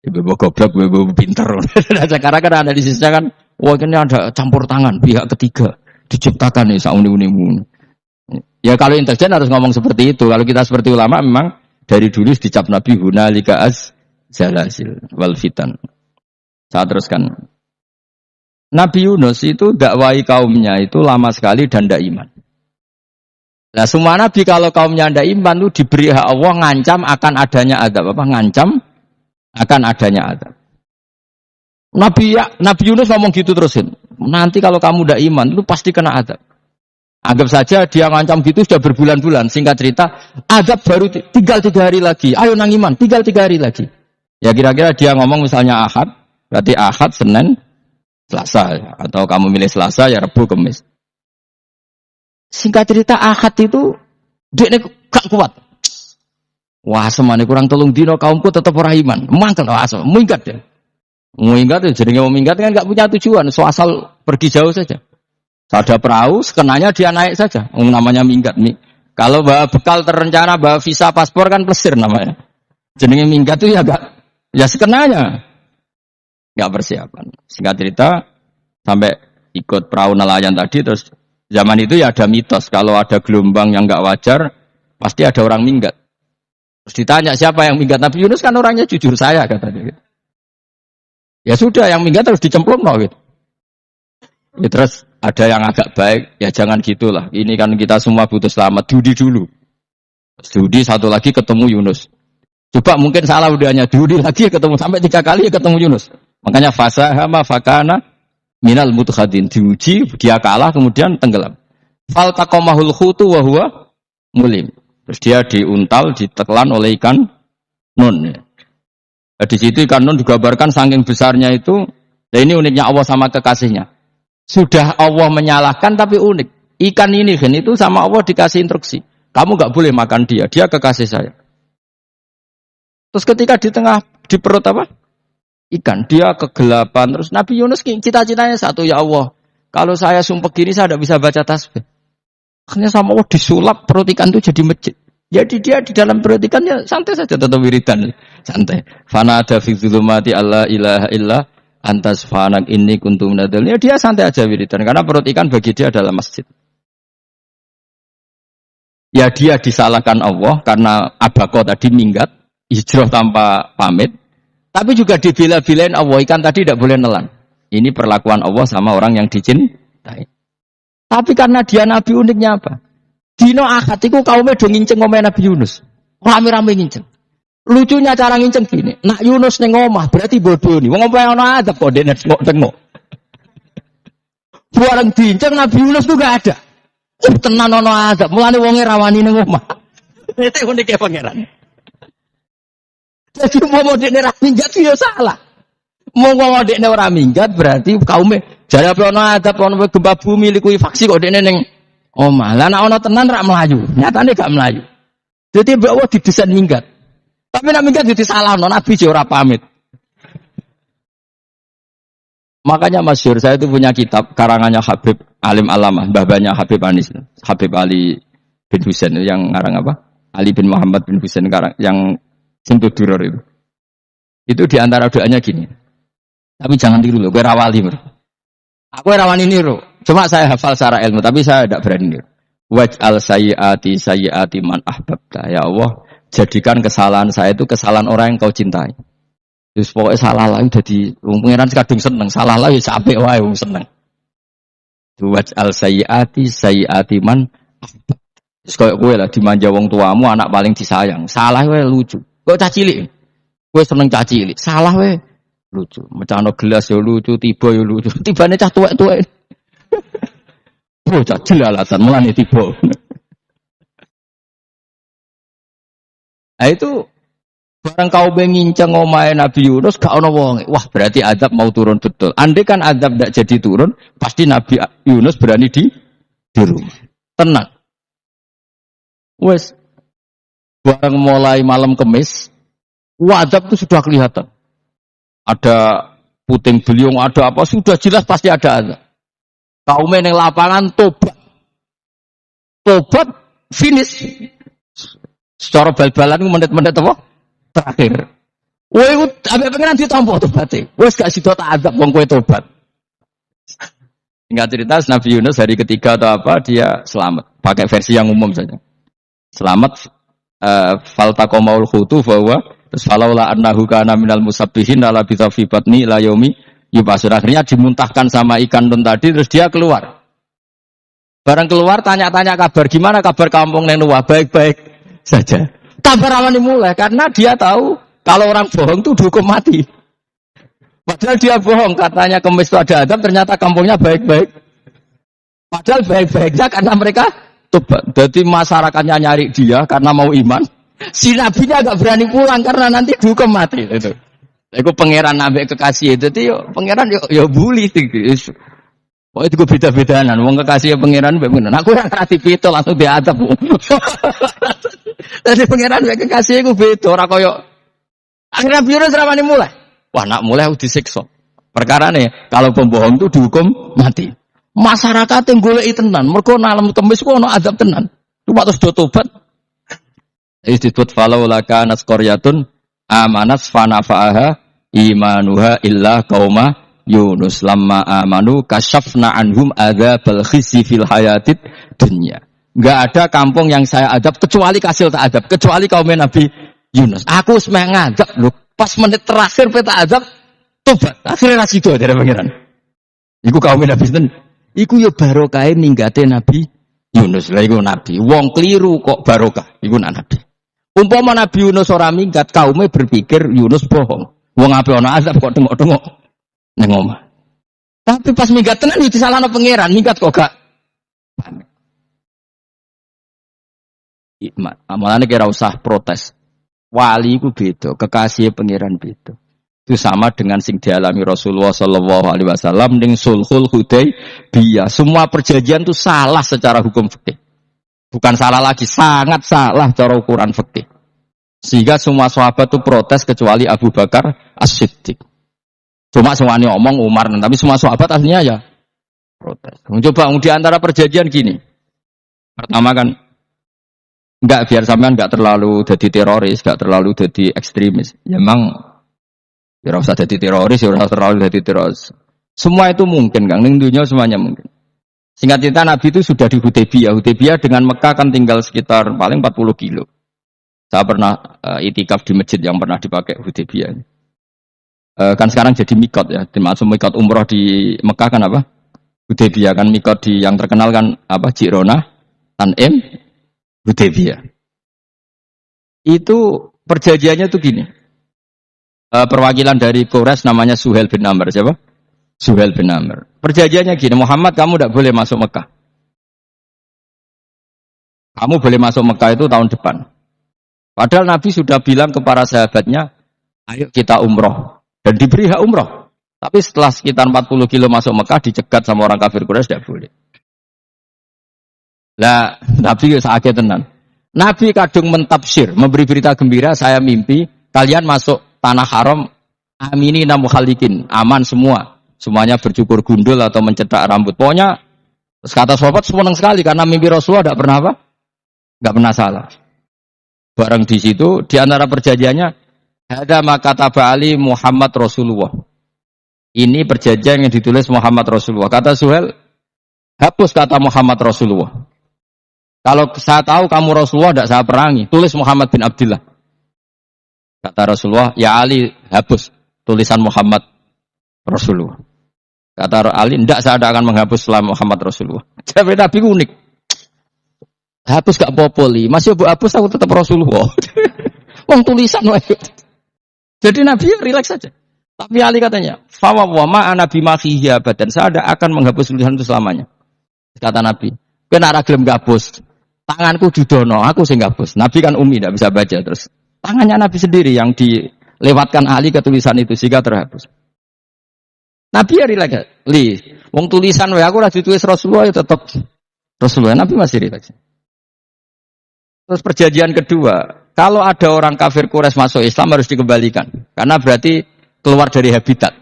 Sebebo goblok, sebebo pinter. Nah sekarang kan analisisnya kan, wah ini ada campur tangan pihak ketiga diciptakan nih sauni-unimu. Ya kalau intelijen harus ngomong seperti itu. Kalau kita seperti ulama memang dari dulu dicap Nabi hunalika az-zalazil wal fitan. Saya teruskan. Nabi Yunus itu dakwai kaumnya itu lama sekali dan tidak iman. Nah semua nabi kalau kaumnya tidak iman itu diberi hak Allah ngancam akan adanya azab. Apa? Ngancam akan adanya azab. Nabi Yunus ngomong gitu terusin. Nanti kalau kamu tidak iman itu pasti kena azab. Anggap saja dia ngancam gitu sudah berbulan-bulan. Singkat cerita, azab baru tinggal 3 hari lagi. Ayo nang iman, tinggal 3 hari lagi. Ya kira-kira dia ngomong misalnya Ahad, berarti Ahad, Senin, Selasa, atau kamu milih Selasa ya Rabu, Kamis. Singkat cerita Ahad itu dia gak kuat. Wah semane kurang 3 dino kaumku tetap ora iman. Mangkel asal minggat deh. Minggat ya jadi mau minggat kan gak punya tujuan, so asal pergi jauh saja. Ada perahu, sekenanya dia naik saja. Namanya minggat nih. Kalau bawa bekal terencana, bawa visa paspor kan plesir namanya. Jenenge minggat itu ya gak, ya sekenanya. Nggak persiapan. Singkat cerita sampai ikut perahu nelayan tadi terus zaman itu ya ada mitos kalau ada gelombang yang nggak wajar pasti ada orang minggat. Terus ditanya siapa yang minggat? Nabi Yunus kan orangnya jujur saya katanya. Ya sudah yang minggat harus dicemplung no, gitu. Ya, terus ada yang agak baik ya jangan gitulah. Ini kan kita semua butuh selamat. Dudi dulu. Dudi satu lagi ketemu Yunus. Coba mungkin salah udahnya Dudi lagi ketemu sampai 3 kali ya ketemu Yunus. Makanya fasahama fakana minal mutkhadin diuji dia kalah kemudian tenggelam. Fal taqamahul khutu wa huwa mulim. Terus dia diuntal ditelan oleh ikan nun. Nah, di situ ikan nun digambarkan saking besarnya itu. Nah ini uniknya Allah sama kekasihnya. Sudah Allah menyalahkan tapi unik. Ikan ini kan itu sama Allah dikasih instruksi. Kamu enggak boleh makan dia. Dia kekasih saya. Terus ketika di tengah di perut apa? Ikan, dia kegelapan. Terus Nabi Yunus cita-citanya satu, ya Allah. Kalau saya sumpah gini saya tidak bisa baca tasbih. Akhirnya sama Allah disulap perut ikan itu jadi masjid. Jadi dia di dalam perut ikannya santai saja tetap wiridan. Santai. Fana ada fi dzulumati alla ilaha illa antas fanak inni kuntum nadal. Ya dia santai aja wiridan. Karena perut ikan bagi dia adalah masjid. Ya dia disalahkan Allah karena abako tadi minggat. Hijrah tanpa pamit. Tapi juga dibela-belain Allah, ikan tadi tidak boleh nelan. Ini perlakuan Allah sama orang yang dicintai. Tapi karena dia Nabi uniknya apa? Dino Ahad itu kaumnya do nginceng ngomongin Nabi Yunus. Rame-rame nginceng. Lucunya cara nginceng gini. Nak Yunus neng omah berarti bodoh nih. Wong apa yang ada kok dene tengok. Bareng diinceng Nabi Yunus tuh gak ada. Tenan ono azab, mulane wonge rawani ning omah. Itu unik ya pangeran. Jadi mau dekne ra minggat ya salah. Mau dekne ora minggat berarti kaume jare apa ono azab ono gempa bumi likuifaksi kok dekne ning omah. Lah nek ono tenan ra melayu, nyatane gak melayu. Jadi mbok Allah didesain minggat. Tapi nek minggat jadi salah Nabi je ora pamit. Makanya masyhur saya itu punya kitab karangannya Habib Alim Alamah, mbah-mbahnya Habib Anis, Habib Ali bin Husain yang ngarang apa? Ali bin Muhammad bin Husain ngarang yang Simtud Duror itu. Itu diantara doanya gini. Tapi jangan tiru loh, gue rawali bro. Aku rawani niru. Cuma saya hafal secara ilmu, tapi saya tidak berani niru. Waj'al sayyiati man ahbabta. Ya Allah, jadikan kesalahan saya itu kesalahan orang yang kau cintai. Terus pokoknya salah lah jadi pengiran kadung seneng, salah lah ya capek wae wong seneng. Waj'al sayyiati man ahbabta. Terus koyo kowe lah dimanja wong tuamu, anak paling disayang. Salah wae lucu. Kok cah cilik. Kowe seneng cah cilik. Salah wae lucu. Mecano gelas ya lucu, tiba ya lucu. Tibane cah tuwek-tuwek. Bocah jelalatan mulane tiba. Nah itu barang kau benginceng omahe Nabi Yunus gak ono wong. Wah, berarti azab mau turun betul. Andai kan azab tidak jadi turun, pasti Nabi Yunus berani di rumah. Tenang. Wes barang mulai malam Kamis, azab itu sudah kelihatan. Ada puting beliung, ada apa sudah jelas pasti ada azab. Kaum yang lapangan tobat finish. Secara bal-balan menit-menit apa? Terakhir. Woi, ambek pengenan ditampa tobaté. Wis gak sida tak azab wong kowe tobat. Enggak cerita Nabi Yunus hari ketiga atau apa dia selamat. Pakai versi yang umum saja. Selamat faltaqamaul khutu bahwa terus falaula annahu kana minal musabbihin ala bi batni la yaumi yubasur. Akhirnya dimuntahkan sama ikan tun tadi terus dia keluar. Barang keluar tanya-tanya kabar gimana kabar kampung Nenua baik-baik saja. Kabar awal dimulai karena dia tahu kalau orang bohong itu dihukum mati. Padahal dia bohong katanya Kemis itu ada azab ternyata kampungnya baik-baik. Padahal baik-baiknya karena mereka tobat. Jadi masyarakatnya nyari dia karena mau iman. Si nabinya agak berani pulang karena nanti dihukum mati. Itu pangeran ambek kekasih itu yo pangeran yo bully itu. Oh itu gue beda-bedaan. Wong kekasih pangeran bener. Aku yang kreatif itu langsung diadab. Jadi pangeran ambek kekasih gue beda. Orang koyo akhirnya biru seramane mulai. Wah nak mulai aku disiksa. Perkara nih kalau pembohong itu dihukum mati. Masyarakat yang golek tenan. Mergo nalem Kemis ku ono azab tenan. Cuma terus do tobat. Istitut falau laka nasqaryatun amanas fanafa'aha imanuha illa qauma Yunus lamma amanu kasyafna anhum adzabal khizi fil hayatid dunya. Enggak ada kampung yang saya adab kecuali kasil tak adab, kecuali kaum Nabi Yunus. Aku semeh ngadab lho, pas menit terakhir peta adab tobat. Akhirnya ra sida dari pangeran. Iku kaum Nabi sinten? Iku yo barokah minggate Nabi Yunus. Lah iku nabi. Wong kliru kok barokah. Iku nabi. Umpama Nabi Yunus ora minggat, kaume berpikir Yunus bohong. Wong ape ana azab kok tengok-tengok ning omah. Tapi pas minggat tenan yo disalahno pangeran, minggat kok gak. Amalane kira usah protes. Wali iku beda, kekasih pangeran beda. Itu sama dengan sing dialami Rasulullah sallallahu alaihi wasallam ning Sulhul Hudaybiyah. Semua perjanjian itu salah secara hukum fikih. Bukan salah lagi, sangat salah cara ukuran fikih. Sehingga semua sahabat itu protes kecuali Abu Bakar As-Siddiq. Cuma semuanya omong Umar, tapi semua sahabat aslinya ya protes. Coba di antara perjanjian gini. Pertama kan enggak biar sampean enggak terlalu jadi teroris, enggak terlalu jadi ekstremis. Ya memang ya usah jadi teroris, ya usah terlalu jadi teroris. Semua itu mungkin, Kang. Ning dunia semuanya mungkin. Singkat cerita Nabi itu sudah di Hudaybiyah. Hudaybiyah dengan Mekah kan tinggal sekitar paling 40 kilo. Saya pernah itikaf di masjid yang pernah dipakai Hudaybiyah. Kan sekarang jadi mikot ya. Dimaksud mikot umroh di Mekah kan apa? Hudaybiyah kan mikot di yang terkenal kan apa? Jirona, Tanim, Hudaybiyah. Itu perjanjiannya tuh gini. Perwakilan dari Quraisy namanya Suhail bin Amr siapa? Suhail bin Amr. Perjanjiannya gini, Muhammad kamu tidak boleh masuk Mekah. Kamu boleh masuk Mekah itu tahun depan. Padahal Nabi sudah bilang kepada sahabatnya, ayo kita umroh. Dan diberi hak umroh. Tapi setelah sekitar 40 kilo masuk Mekah, dicegat sama orang kafir Quraisy, tidak boleh. Lah, Nabi sakit tenan. Nabi kadung mentafsir, memberi berita gembira, saya mimpi, kalian masuk tanah haram, aminina mukhalikin, aman semua. Semuanya bercukur gundul atau mencetak rambut. Pokoknya, kata sahabat senang sekali, karena mimpi Rasulullah tidak pernah apa? Tidak pernah salah. Bareng di situ, di antara perjanjiannya, ada maka tabali Muhammad Rasulullah. Ini perjanjian yang ditulis Muhammad Rasulullah. Kata Suhail, hapus kata Muhammad Rasulullah. Kalau saya tahu kamu Rasulullah, tidak saya perangi. Tulis Muhammad bin Abdullah. Kata Rasulullah, ya Ali, hapus tulisan Muhammad Rasulullah. Kata Ali, tidak saya tidak akan menghapus setelah Muhammad Rasulullah. Jadi Nabi unik. Hapus gak popoli, masih bu hapus aku tetap Rasulullah. Wong tulisan wae. Jadi Nabi rileks saja. Tapi Ali katanya, "Fawwa ma ana bimakhihi abadan." Saya tidak akan menghapus tulisan itu selamanya. Kata Nabi, "Kowe nek ora gelem ngapus, tanganku didono, aku sing ngapus." Nabi kan umi tidak bisa baca terus. Tangannya Nabi sendiri yang dilewatkan Ali ke tulisan itu sehingga terhapus. Nabi ya rileks. Wong tulisan wae aku ora ditulis Rasulullah ya tetap Rasulullah. Nabi masih rileks. Terus perjanjian kedua, kalau ada orang kafir Quraisy masuk Islam harus dikembalikan. Karena berarti keluar dari habitat.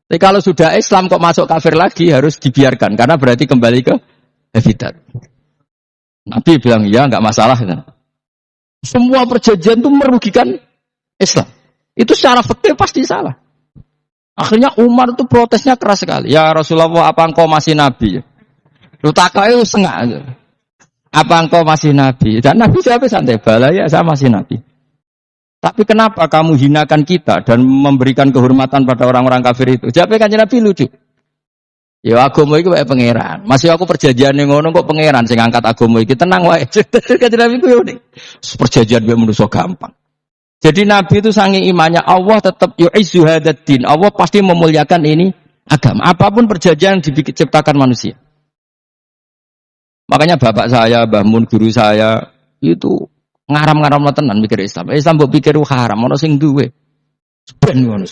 Tapi kalau sudah Islam kok masuk kafir lagi harus dibiarkan. Karena berarti kembali ke habitat. Nabi bilang, ya nggak masalah. Semua perjanjian itu merugikan Islam. Itu secara fikih pasti salah. Akhirnya Umar itu protesnya keras sekali. Ya Rasulullah, apa engkau masih Nabi? Lu takai setengah. Apa engkau masih Nabi? Dan Nabi jawab santai, bala ya saya masih Nabi. Tapi kenapa kamu hinakan kita dan memberikan kehormatan pada orang-orang kafir itu? Jawabnya kan Nabi lucu. Ya agama itu kayak pangeran. Masih aku perjanjian yang ngono kok pangeran sing angkat agama iki tenang wae. Kan Nabi ku unik. Perjanjian gue manusia gampang. Jadi Nabi itu saking imannya Allah tetap yu'izzu hadzal-din. Allah pasti memuliakan ini agama. Apapun perjanjian yang diciptakan manusia. Makanya bapak saya, Mbah Mun, guru saya itu ngaram-ngaram tenan mikir Islam. Islam mbok pikir haram, ono sing duwe. Ben ngono.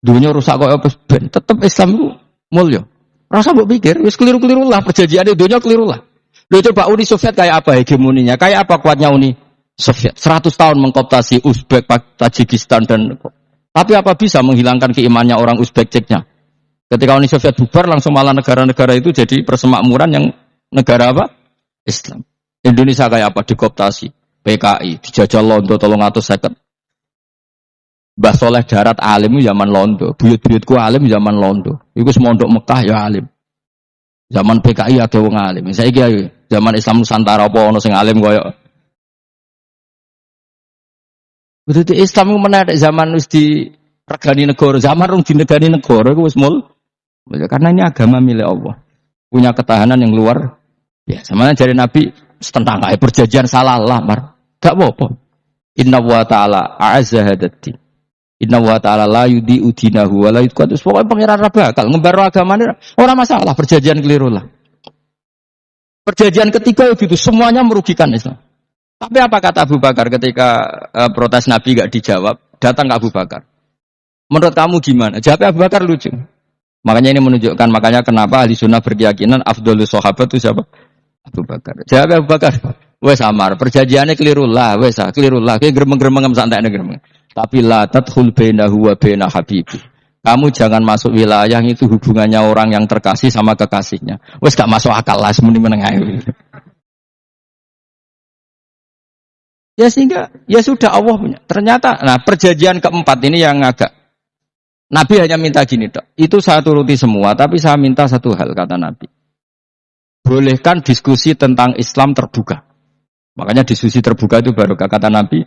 Dunya rusak kok apa ben. Tetep Islam itu mulya. Rasa mbok pikir wis keliru-keliru lah perjanjiane dunya keliru lah. Lho coba Uni Soviet kayak apa hegemoninya? Kayak apa kuatnya Uni Soviet? 100 tahun mengkooptasi Uzbek, Tajikistan dan tapi apa bisa menghilangkan keimannya orang Uzbek Ceknya? Ketika Uni Soviet bubar langsung malah negara-negara itu jadi persemakmuran yang negara apa? Islam. Indonesia kayak apa? Dikooptasi. PKI, dijajah Londo 350. Mbah Soleh Darat alim zaman Londo. Buyut-buyutku alim zaman Londo. Iku semondok Mekah ya alim. Zaman PKI ada wong alim. Saiki ayo zaman Islam Nusantara apa ono sing alim koyo. Berarti Islam ku menarik zaman wis diregani negara, zaman rung dinegani negara iku wis mul. Karena ini agama milik Allah. Punya ketahanan yang luar ya, sama dari Nabi tentang kayak perjanjian salah lamar. Gak apa-apa. Inna wa ta'ala a'azza hadati. Inna wa ta'ala la yudi'u dinahu wa la yudqatus. Pokoknya pengiran bakal ngembar agamanya. Orang masalah perjanjian keliru lah. Perjanjian ketiga gitu. Semuanya merugikan Islam. Tapi apa kata Abu Bakar ketika protes Nabi gak dijawab. Datang ke Abu Bakar. Menurut kamu gimana? Jawabnya Abu Bakar lucu. Makanya ini menunjukkan. Makanya kenapa ahli sunnah berkeyakinan afdhalus sahabat itu siapa? Abu Bakar. Jawab Abu Bakar, wes amar, perjanjiannya keliru lah, wes keliru lah. Kayak gremeng-gremeng santai gremeng. Tapi la tadkhul bainahu wa baina habibi. Kamu jangan masuk wilayah itu hubungannya orang yang terkasih sama kekasihnya. Wes gak masuk akal lah semuni menengah. Ya sehingga ya sudah Allah punya. Ternyata nah perjanjian keempat ini yang agak Nabi hanya minta gini, Dok. Itu saya turuti semua, tapi saya minta satu hal kata Nabi. Bolehkan diskusi tentang Islam terbuka. Makanya diskusi terbuka itu baru kata Nabi,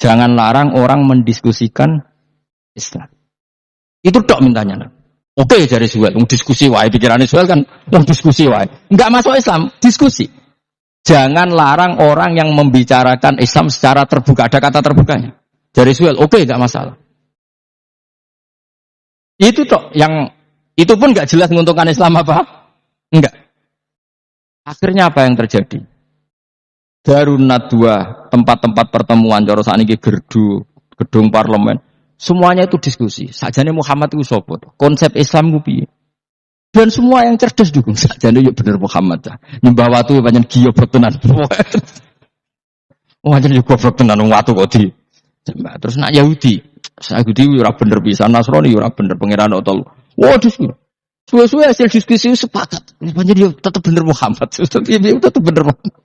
jangan larang orang mendiskusikan Islam. Itu tok mintanya. Oke dari Suhail, diskusi wae pikirannya Suhail kan, diskusi wae. Enggak masuk Islam, diskusi. Jangan larang orang yang membicarakan Islam secara terbuka, ada kata terbukanya. Dari Suhail, oke enggak masalah. Itu tok yang Itu pun nggak jelas menguntungkan Islam apa? Enggak. Akhirnya apa yang terjadi? Darun Nadwa, tempat-tempat pertemuan, cara sakniki gerdu, gedung parlemen, semuanya itu diskusi. Sakjane Muhammad itu sapa? Konsep Islam ku piye? Dan semua yang cerdas dukung. Sakjane yo bener Muhammad ta. Nyembah watu pancen goblok tenan. Oh, pancen yo goblok tenan watu kok di. Terus nak Yahudi ora bener pisan, Nasrani ora bener pangeran otol. Waduh. Suwe-suwe hasil diskusi sepakat. Pancen yo tetep bener Muhammad. Tetep bener Muhammad.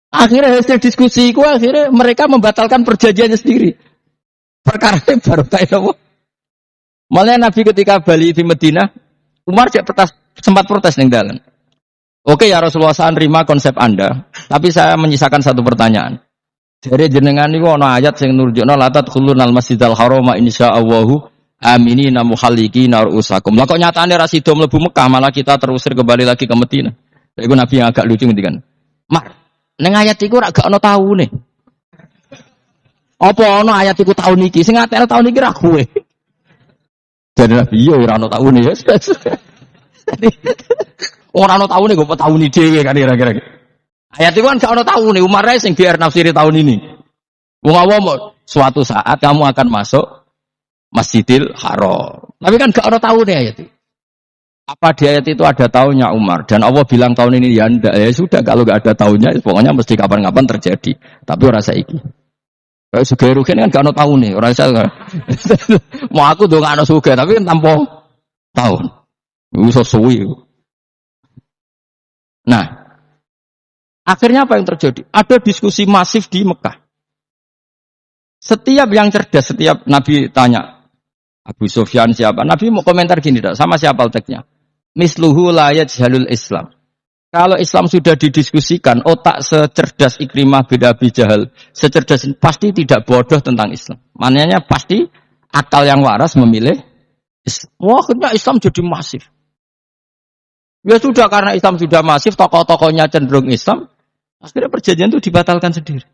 Akhirnya hasil diskusi itu akhirnya mereka membatalkan perjanjiannya sendiri. Perkara baru kayak apa? Malah Nabi ketika balik di Madinah, Umar sempat protes ning dalan. Oke ya Rasulullah, saya nerima konsep Anda, tapi saya menyisakan satu pertanyaan. Jadi jenengan niku ana ayat sing nurjukna la tadkhulunal masjidal harama insyaallahu aminina muhallikina ru'usakum. Lah kok nyatane ra sida mlebu Mekah, malah kita terusir kembali lagi ke Madinah. Iku Nabi yang agak lucu ngendikan. Mar, ning ayat iku ora gak ana taune. Apa ana ayat iku taun iki? Sing ngatel taun iki ra kowe. Jadi Nabi iya ora ana taune ya. Ora ana taune kok taun dhewe kan kira-kira. Ayat itu kan gak ana taune, Umar ae sing biar nafsiri tahun ini. Wong awam suatu saat kamu akan masuk Masjidil Haram. Tapi kan gak ada taune ayat itu. Apa di ayat itu ada tahunnya Umar dan Allah bilang tahun ini ya ndak, ya sudah kalau gak ada tahunnya pokoknya mesti kapan-kapan terjadi. Tapi ora saiki. Kayak sugih rugen kan gak ana taune, ora iso. Mau aku do gak ana sugih tapi kan tanpa tahun. Iso suwi. Nah, akhirnya apa yang terjadi? Ada diskusi masif di Mekah. Setiap yang cerdas, setiap Nabi tanya, Abu Sufyan siapa? Nabi mau komentar gini, sama siapa teksnya? Misluhu la yajhalul Islam. Kalau Islam sudah didiskusikan, otak secerdas Ikrimah bin Abi Jahal, secerdas pasti tidak bodoh tentang Islam. Maknanya pasti akal yang waras memilih Islam. Wah, akhirnya Islam jadi masif. Ya sudah, karena Islam sudah masif, tokoh-tokohnya cenderung Islam, akhirnya perjanjian itu dibatalkan sendiri.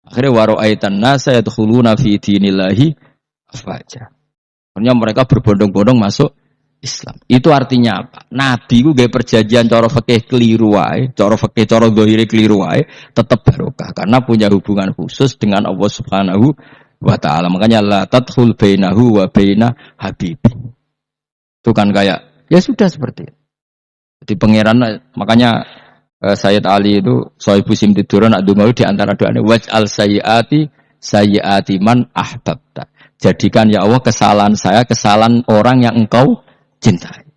Akhirnya waro'aitan nasa yadkhuluna fi dinillahi afwaja. Akhirnya mereka berbondong-bondong masuk Islam. Itu artinya apa? Nabi ku gawe perjanjian cara fikih keliru wae, cara fikih cara zahire keliru wae, tetap barokah karena punya hubungan khusus dengan Allah Subhanahu wa taala. Makanya la tadkhul bainahu wa baina habibi. Itu kan kayak ya sudah seperti itu. Jadi pangeran makanya Sayyid Ali itu Sohibu Simtiduran nak dungawi di antara doanya waj'al sayyiati man ahbabta. Jadikan ya Allah kesalahan saya kesalahan orang yang engkau cintai.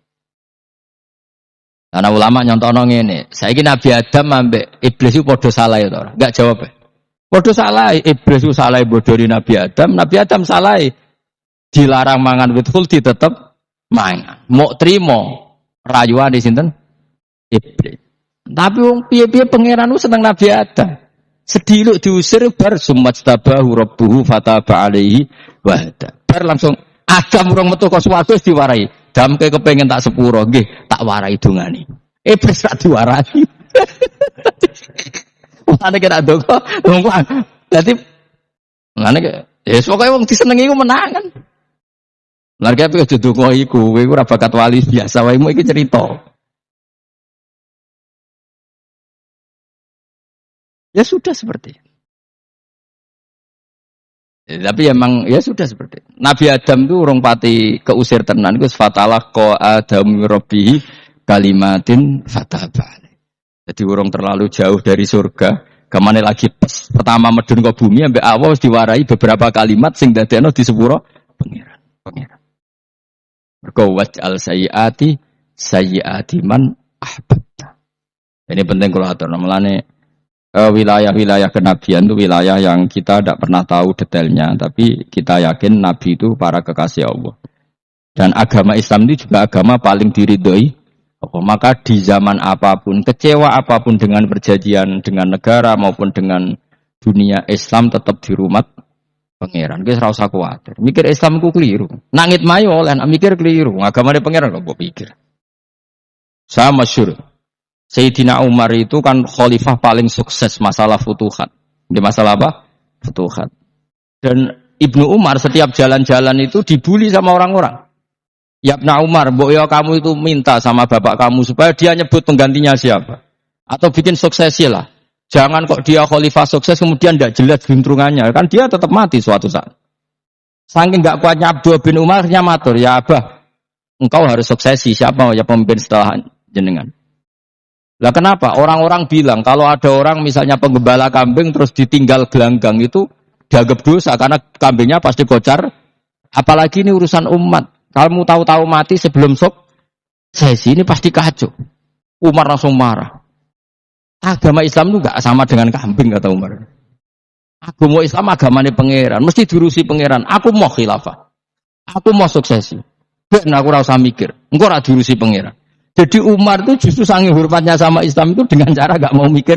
Karena ulama nyontono ngene, saiki Nabi Adam ambek iblis itu padha salah ya to. Enggak jawab. Padha salah, iblis itu salah bodoni Nabi Adam salah dilarang mangan wit khuldi tetep mangan. Mok trimo rayuane sinten? Iblis. Tapi wong piye-piye pangeran seneng Nabi Adam. Sediluk diusir bar sumajtabahu rabbuhu fataba alaihi wa hada. Bar langsung Adam urung metu kok swarga wis diwarai. Damke kepengin tak sepuro nggih, tak warai dongane. Iblis tak diwarai. Ana kira ndonga, dadi ngene ya pokoke wong disenengi ku menang kan. Larga ape aja ndonga iku, kowe ora bakat wali biasa wae iki cerita. Ya sudah seperti itu. Ya, tapi emang ya sudah seperti itu. Nabi Adam itu urung pati keusir tenan iku fatalah qa Adam rabbihi kalimatin fataba. Jadi urung terlalu jauh dari surga. Kemana lagi pertama medun ke bumi ambek Allah wis diwarai beberapa kalimat sing dadekno di sepuro pangeran. Mergo waj'al sayyiati man ahbabta. Ini penting kalau atur namanya wilayah-wilayah kenabian itu wilayah yang kita tidak pernah tahu detailnya, tapi kita yakin Nabi itu para kekasih Allah. Dan agama Islam itu juga agama paling diridhoi. Maka di zaman apapun, kecewa apapun dengan perjanjian dengan negara maupun dengan dunia, Islam tetap dirumat pangeran. Kita ora usah kuwatir. Mikir Islam ku keliru. Nangit mayo oleh nak mikir keliru. Agama pangeran kok pikir. Saya masyhur. Sayyidina Umar itu kan khalifah paling sukses masalah futuhat. Di masalah apa? Futuhat. Dan Ibnu Umar setiap jalan-jalan itu dibully sama orang-orang. Ya Ibnu Umar, mbok ya kamu itu minta sama bapak kamu supaya dia nyebut penggantinya siapa. Atau bikin suksesi lah. Jangan kok dia khalifah sukses kemudian tidak jelas juntrungannya. Kan dia tetap mati suatu saat. Saking nggak kuatnya Abdul bin Umar, akhirnya matur, ya Abah, engkau harus suksesi. Siapa ya pemimpin setelah jenengan? Lah kenapa? Orang-orang bilang kalau ada orang misalnya penggembala kambing terus ditinggal gelanggang itu dianggap dosa karena kambingnya pasti kocar. Apalagi ini urusan umat. Kamu tahu-tahu mati sebelum sesi ini pasti kacau. Umar langsung marah. Agama Islam itu nggak sama dengan kambing kata Umar. Agama Islam agamanya pangeran, mesti diurusi pangeran. Aku mau khilafah, aku mau suksesi. Ben aku rasa mikir, engkau ora diurusi pangeran. Jadi Umar itu justru saking hormatnya sama Islam itu dengan cara nggak mau mikir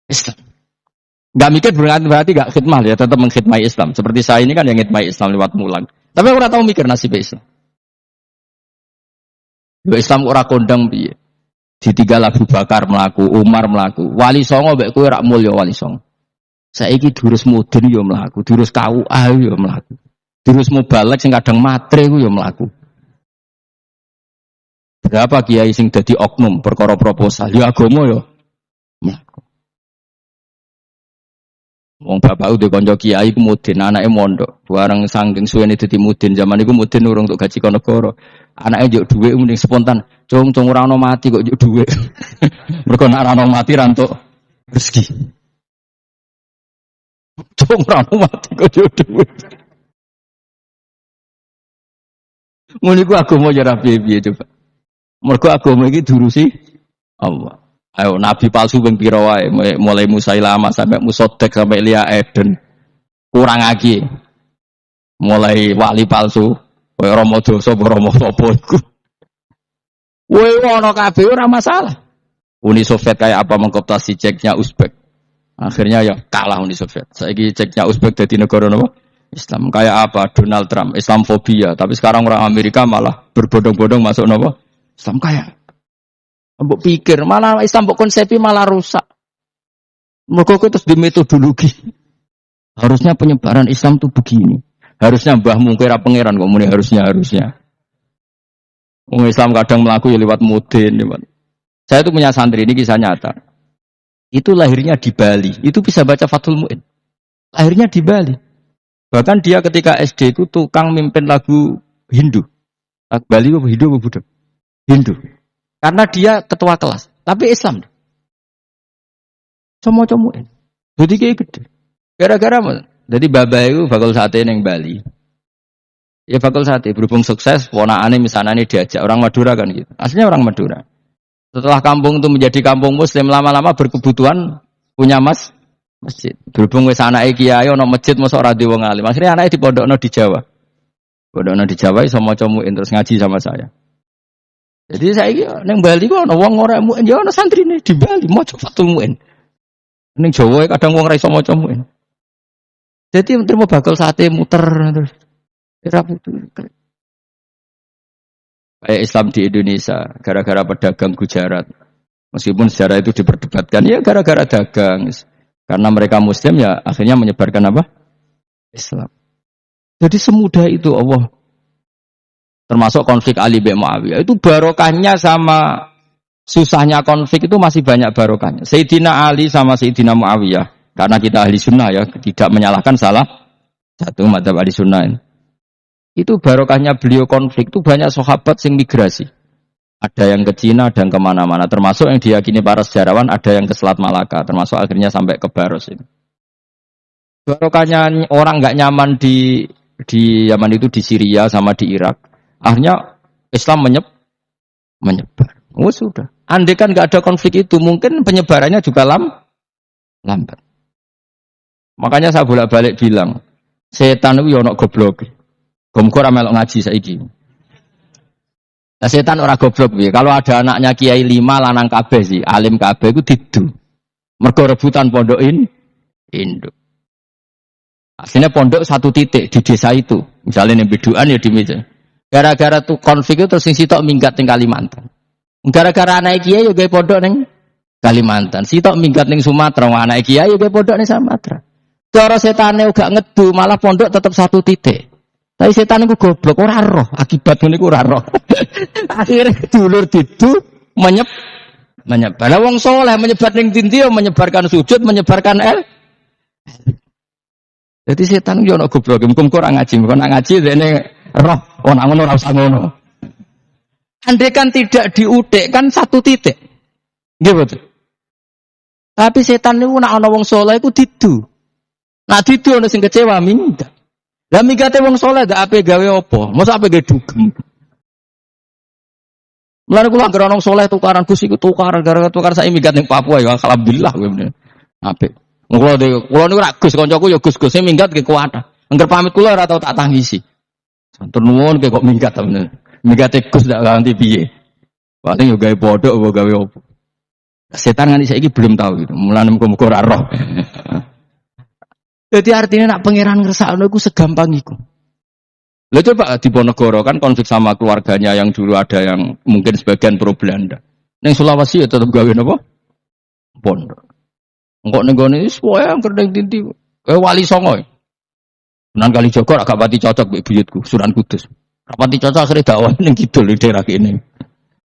Islam. Nggak mikir berarti nggak khidmah ya, tetap mengkhidmati Islam. Seperti saya ini kan yang khidmati Islam lewat mulang. Tapi aku ora tahu mikir nasib Islam. Islam ora kondang piye. Ditinggal Abu Bakar mlaku, Umar mlaku. Wali songo mbek kowe rak mulya wali songo. Saiki durus mudin yo mlaku, durus KUA yo mlaku. Durus mubalek sing kadang matre ku yo mlaku. Berapa kiai sing dadi oknum perkara proposal? Ya agama yo mlaku. Wong bapak udah konco kiai ku mudin, anake mondok. Bareng saking suwene dadi mudin, zaman iku mudin urung untuk gaji negara. Anake njuk dhuwit mending spontan. Cung ora ono mati kok njuk dhuwit. Mergo nek ora ono mati ra entuk rezeki. Cung ora ono mati kok njuk dhuwit. Ngono iku agama ya ra piye-piye coba. Mergo agama iki diurusi Allah. Ayo nabi palsu ping pira wae mulai Musailama sampai Musaddaq sampai Lia Eden kurang lagi mulai wali palsu koyo Rama dosa Rama sapa iku kowe ono kabeh ora masalah. Uni Soviet kayak apa mengkooptasi ceknya Uzbek akhirnya ya kalah Uni Soviet. Saiki ceknya Uzbek dadi negara napa Islam kayak apa Donald Trump Islamfobia tapi sekarang orang Amerika malah berbondong-bondong masuk napa Islam kayak mbok pikir malah Islam mbok konsepi malah rusak. Mergo terus di metodologi. Harusnya penyebaran Islam tuh begini. Harusnya mbahmu kira pangeran kok muni harusnya. Wong Islam kadang melaku ya lewat mudin, lewat. Saya itu punya santri ini kisah nyata. Itu lahirnya di Bali. Itu bisa baca Fathul Mu'in. Lahirnya di Bali. Bahkan dia ketika SD itu tukang mimpin lagu Hindu. Lagu Bali apa Hindu apa Buddha? Hindu. Karena dia ketua kelas, tapi Islam. Como-comoin. Jadi kayak gede. Gara-gara apa? Jadi baba itu bakul sate neng Bali. Ya bakul sate berhubung sukses, ponakane misalnya ini diajak orang Madura kan gitu. Aslinya orang Madura. Setelah kampung itu menjadi kampung Muslim lama-lama berkebutuhan punya masjid. Berhubung wis anake kiai ono masjid mosok ora di wong alim. Akhirnya anake dipondokno di Jawa. Pondokno di Jawa iso maca-muin terus ngaji sama saya. Jadi saya neng Bali kok ana wong ora muin ya ana santrine di Bali maca Fathul Mu'in. Ning Jawa kadang wong ora iso maca muin. Jadi terima bakal sate muter terus. Ora putu. Kayak Islam di Indonesia gara-gara pedagang Gujarat. Meskipun sejarah itu diperdebatkan ya gara-gara dagang. Karena mereka Muslim ya akhirnya menyebarkan apa? Islam. Jadi semudah itu Allah. Termasuk konflik Ali bin Muawiyah itu barokahnya sama susahnya konflik itu masih banyak barokahnya. Sayyidina Ali sama Sayyidina Muawiyah karena kita ahli sunnah ya tidak menyalahkan salah satu madzhab ahli sunnah ini. Itu barokahnya beliau konflik itu banyak sahabat yang migrasi. Ada yang ke Cina dan kemana-mana. Termasuk yang diyakini para sejarawan ada yang ke Selat Malaka. Termasuk akhirnya sampai ke Baros ini. Barokahnya orang nggak nyaman di Yaman itu di Syria sama di Irak. Akhirnya Islam menyebar. Oh sudah. Andai kan nggak ada konflik itu, mungkin penyebarannya juga lambat. Makanya saya bolak-balik bilang, setan itu ono goblok. Gomkor melok ngaji saiki. Nah, setan ora goblok piye. Kalau ada anaknya kiai 5 lanang kabeh sih, alim kabeh iku didu. Mergo rebutan pondok induk. Aslinya pondok satu titik di desa itu. Misalnya ning Beduan ya di meja. Gara-gara tuh konflik itu terus sing sitok minggat ning Kalimantan. Gara-gara anak kiai yo gawe pondok ning Kalimantan. Sitok minggat ning Sumatera, anak kiai yo gawe pondok ning Sumatera. Cara setane gak ngedu, malah pondok tetap satu titik. Tapi setan iku goblok ora roh, akibat ngene iku ora roh. Akhire dulur didu menyebar. Lah wong saleh menyebar ning ndi menyebarkan sujud, menyebarkan Jadi setan yo ana goblok, muga ora ngaji, muga nak ngaji dene roh, ana ngono ora usah ngono. Andai kan tidak diudik kan satu titik. Nggih betul. Tapi setan niku nak ana wong saleh iku didu. Nak didu ana sing kecewa minggat. Lah mingate wong saleh gak ape gawe apa? Mosok ape gawe dugem. Mulane kula anggere ana wong saleh tukaran Gus iku tukaran gara-gara tukar sak minggat ning Papua ya alhamdulillah kowe bener. Apik. Kula niku ra Gus kancaku ya Gus-Gus sing minggat ke kuat. Angger pamit kula ora tau tak tangisi. Santur nuwun kok minggat ta bener. Mingate Gus ndak ganti piye. Paling yo gawe podok apa gawe apa. Setan nganti saiki belum tahu gitu. Mulane muga-muga ora roh. Jadi artinya nak pangeran ngersakno iku segampang iku. Lah coba di Ponegoro kan konflik sama keluarganya yang dulu ada yang mungkin sebagian pro Belanda. Ning Sulawesi ya tetep gawe napa? Pondok. Engko ning gone wis pokoke angker ning tinti. Wali Songo. Sunan Kalijaga agak pati cocok mbek buyutku, Sunan Kudus. Rapati cocok akhire dakwah ning kidul daerah kene.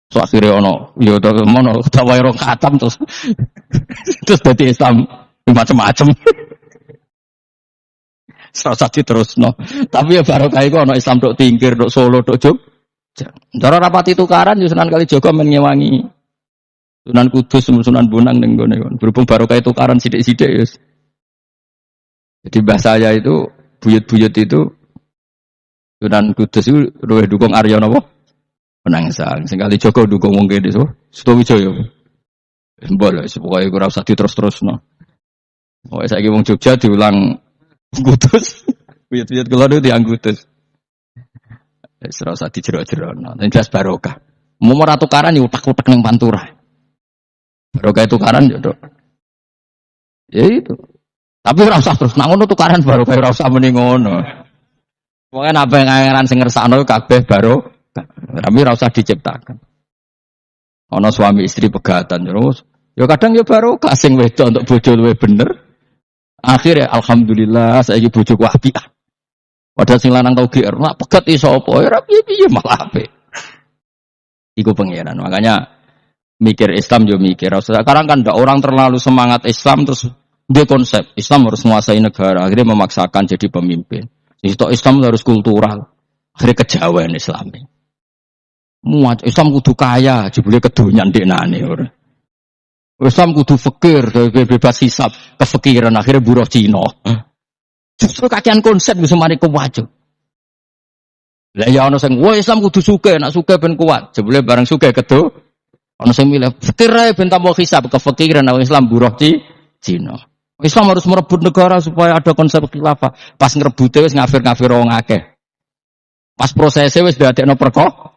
So akhire ono ya mono dakwah rong khatam terus dadi Islam macam-macam. Serasa diterusno. Tapi ya barokah iku ana Islam tok Tingkir, tok Solo, tok Jogja. Cara rapati tukaran yo Sunan Kalijaga men ngewangi Sunan Kudus, Sunan Bonang ning gone. Berhubung barokah tukaran sithik-sithik ya. Jadi bahasa saya itu buyut-buyut itu Sunan Kudus itu luwih dukung Arya napa? Penangsang. Sing Kalijaga dukung wong kene so. Sutawijaya. Mbok lho pokoke ora usah diterus-terusno. Pokoke saiki wong Jogja diulang Kudus, buyut-buyut kula niku tiyang Kudus. Wis ora usah dijero-jerono. Nek jelas barokah. Mau ora tukaran yo utek-utek ning Pantura. Barokah tukaran yo tok. Ya itu. Tapi ora usah terus nak ngono tukaran barokah ora usah muni ngono. Pokoke apa yang angan sing ngersakno kabeh barokah. Tapi ora usah diciptakan. Ana suami istri pegatan terus. Yo kadang yo barokah sing wedok untuk bojo luwih bener. Akhirnya alhamdulillah saiki bojoku apik. Padahal sing lanang tau GR, nak pegat iso apa? Ora piye-piye malah apik. Iku pangeran. Makanya mikir Islam yo mikir. Sekarang kan ndak orang terlalu semangat Islam terus dia konsep Islam harus menguasai negara, akhirnya memaksakan jadi pemimpin. Itu Islam harus kultural. Akhirnya kejawen Islami. Muat Islam kudu kaya, jebule kedonyan deknane ora. Islam kudu fakir, bebas hisab, kefikiran akhirnya buruh Cina. Justru kakean konsep bisa mari kuwat. Lah ya ana sing, "Wah Islam kudu sugih, nek sugih ben kuat." Jebule bareng sugih kedo, ana sing milih fakir ae ben tambah hisab, kefikiran Islam buruh Cina. Islam harus merebut negara supaya ada konsep khilafah. Pas ngrebute wis ngafir-ngafir wong akeh. Pas prosesnya wis dadekno perkara.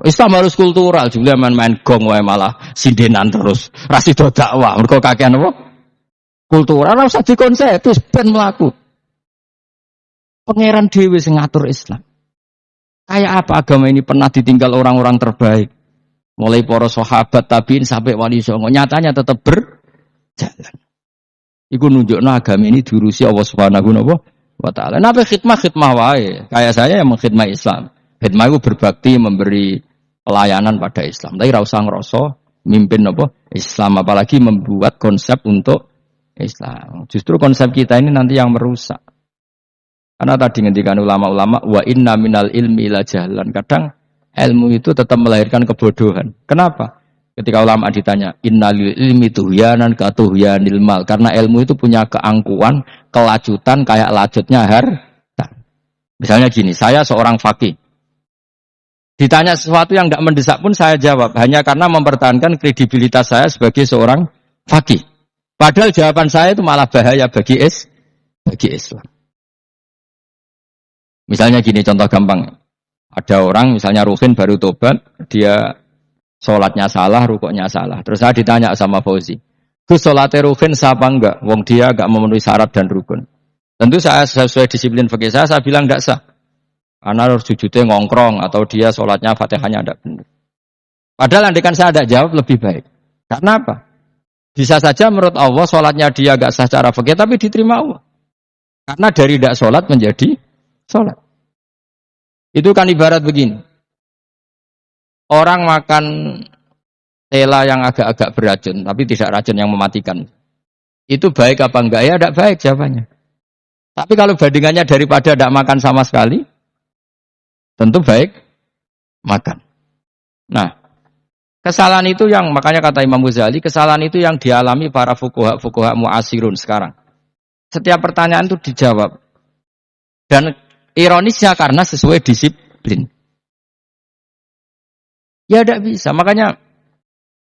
Islam harus kultural, jebule main-main gong wae malah sindenan terus. Ra sida dakwah, mergo kakean apa? Kultural ora usah dikonsep, terus ben mlaku. Pangeran dhewe sing ngatur Islam. Kayak apa agama ini pernah ditinggal orang-orang terbaik. Mulai para sahabat tabiin sampai wali songo, nyatanya tetap berjalan. Iku nunjukno agama ini diurusi Allah Subhanahu wa taala. Napa khidmah wae. Kayak saya yang mengkhidmah Islam. Khidmah itu berbakti memberi pelayanan pada Islam. Tapi ra usah ngrasa mimpin apa Islam, apalagi membuat konsep untuk Islam. Justru konsep kita ini nanti yang merusak. Karena tadi ngendikan ulama-ulama wa inna minal ilmi la jahlan. Kadang ilmu itu tetap melahirkan kebodohan. Kenapa? Ketika ulama ditanya innalil ilmi tuhyanan ka tuhyanil mal. Karena ilmu itu punya keangkuhan, kelajutan kayak lajutnya harta. Misalnya gini, saya seorang faqih. Ditanya sesuatu yang tidak mendesak pun saya jawab. Hanya karena mempertahankan kredibilitas saya sebagai seorang faqih. Padahal jawaban saya itu malah bahaya bagi Islam. Misalnya gini, contoh gampang. Ada orang misalnya Ruhin baru tobat, dia sholatnya salah, rukuknya salah. Terus saya ditanya sama Fauzi, Gus sholatnya Ruhin sah apa enggak? Wong dia enggak memenuhi syarat dan rukun. Tentu saya sesuai disiplin fikih saya bilang enggak sah. Karena harus sujudnya ngongkrong atau dia sholatnya Fatihahnya tidak benar. Padahal andaikan saya tidak jawab lebih baik. Karena apa? Bisa saja menurut Allah sholatnya dia enggak sah secara fikih tapi diterima Allah. Karena dari tidak sholat menjadi sholat. Itu kan ibarat begini. Orang makan tela yang agak-agak beracun, tapi tidak racun yang mematikan. Itu baik apa enggak? Ya tidak baik jawabannya. Tapi kalau bandingannya daripada tidak makan sama sekali, tentu baik makan. Nah, kesalahan itu yang makanya kata Imam Ghazali, kesalahan itu yang dialami para fuqaha mu'asirun sekarang. Setiap pertanyaan itu dijawab. Dan ironisnya karena sesuai disiplin. Ya tidak bisa. Makanya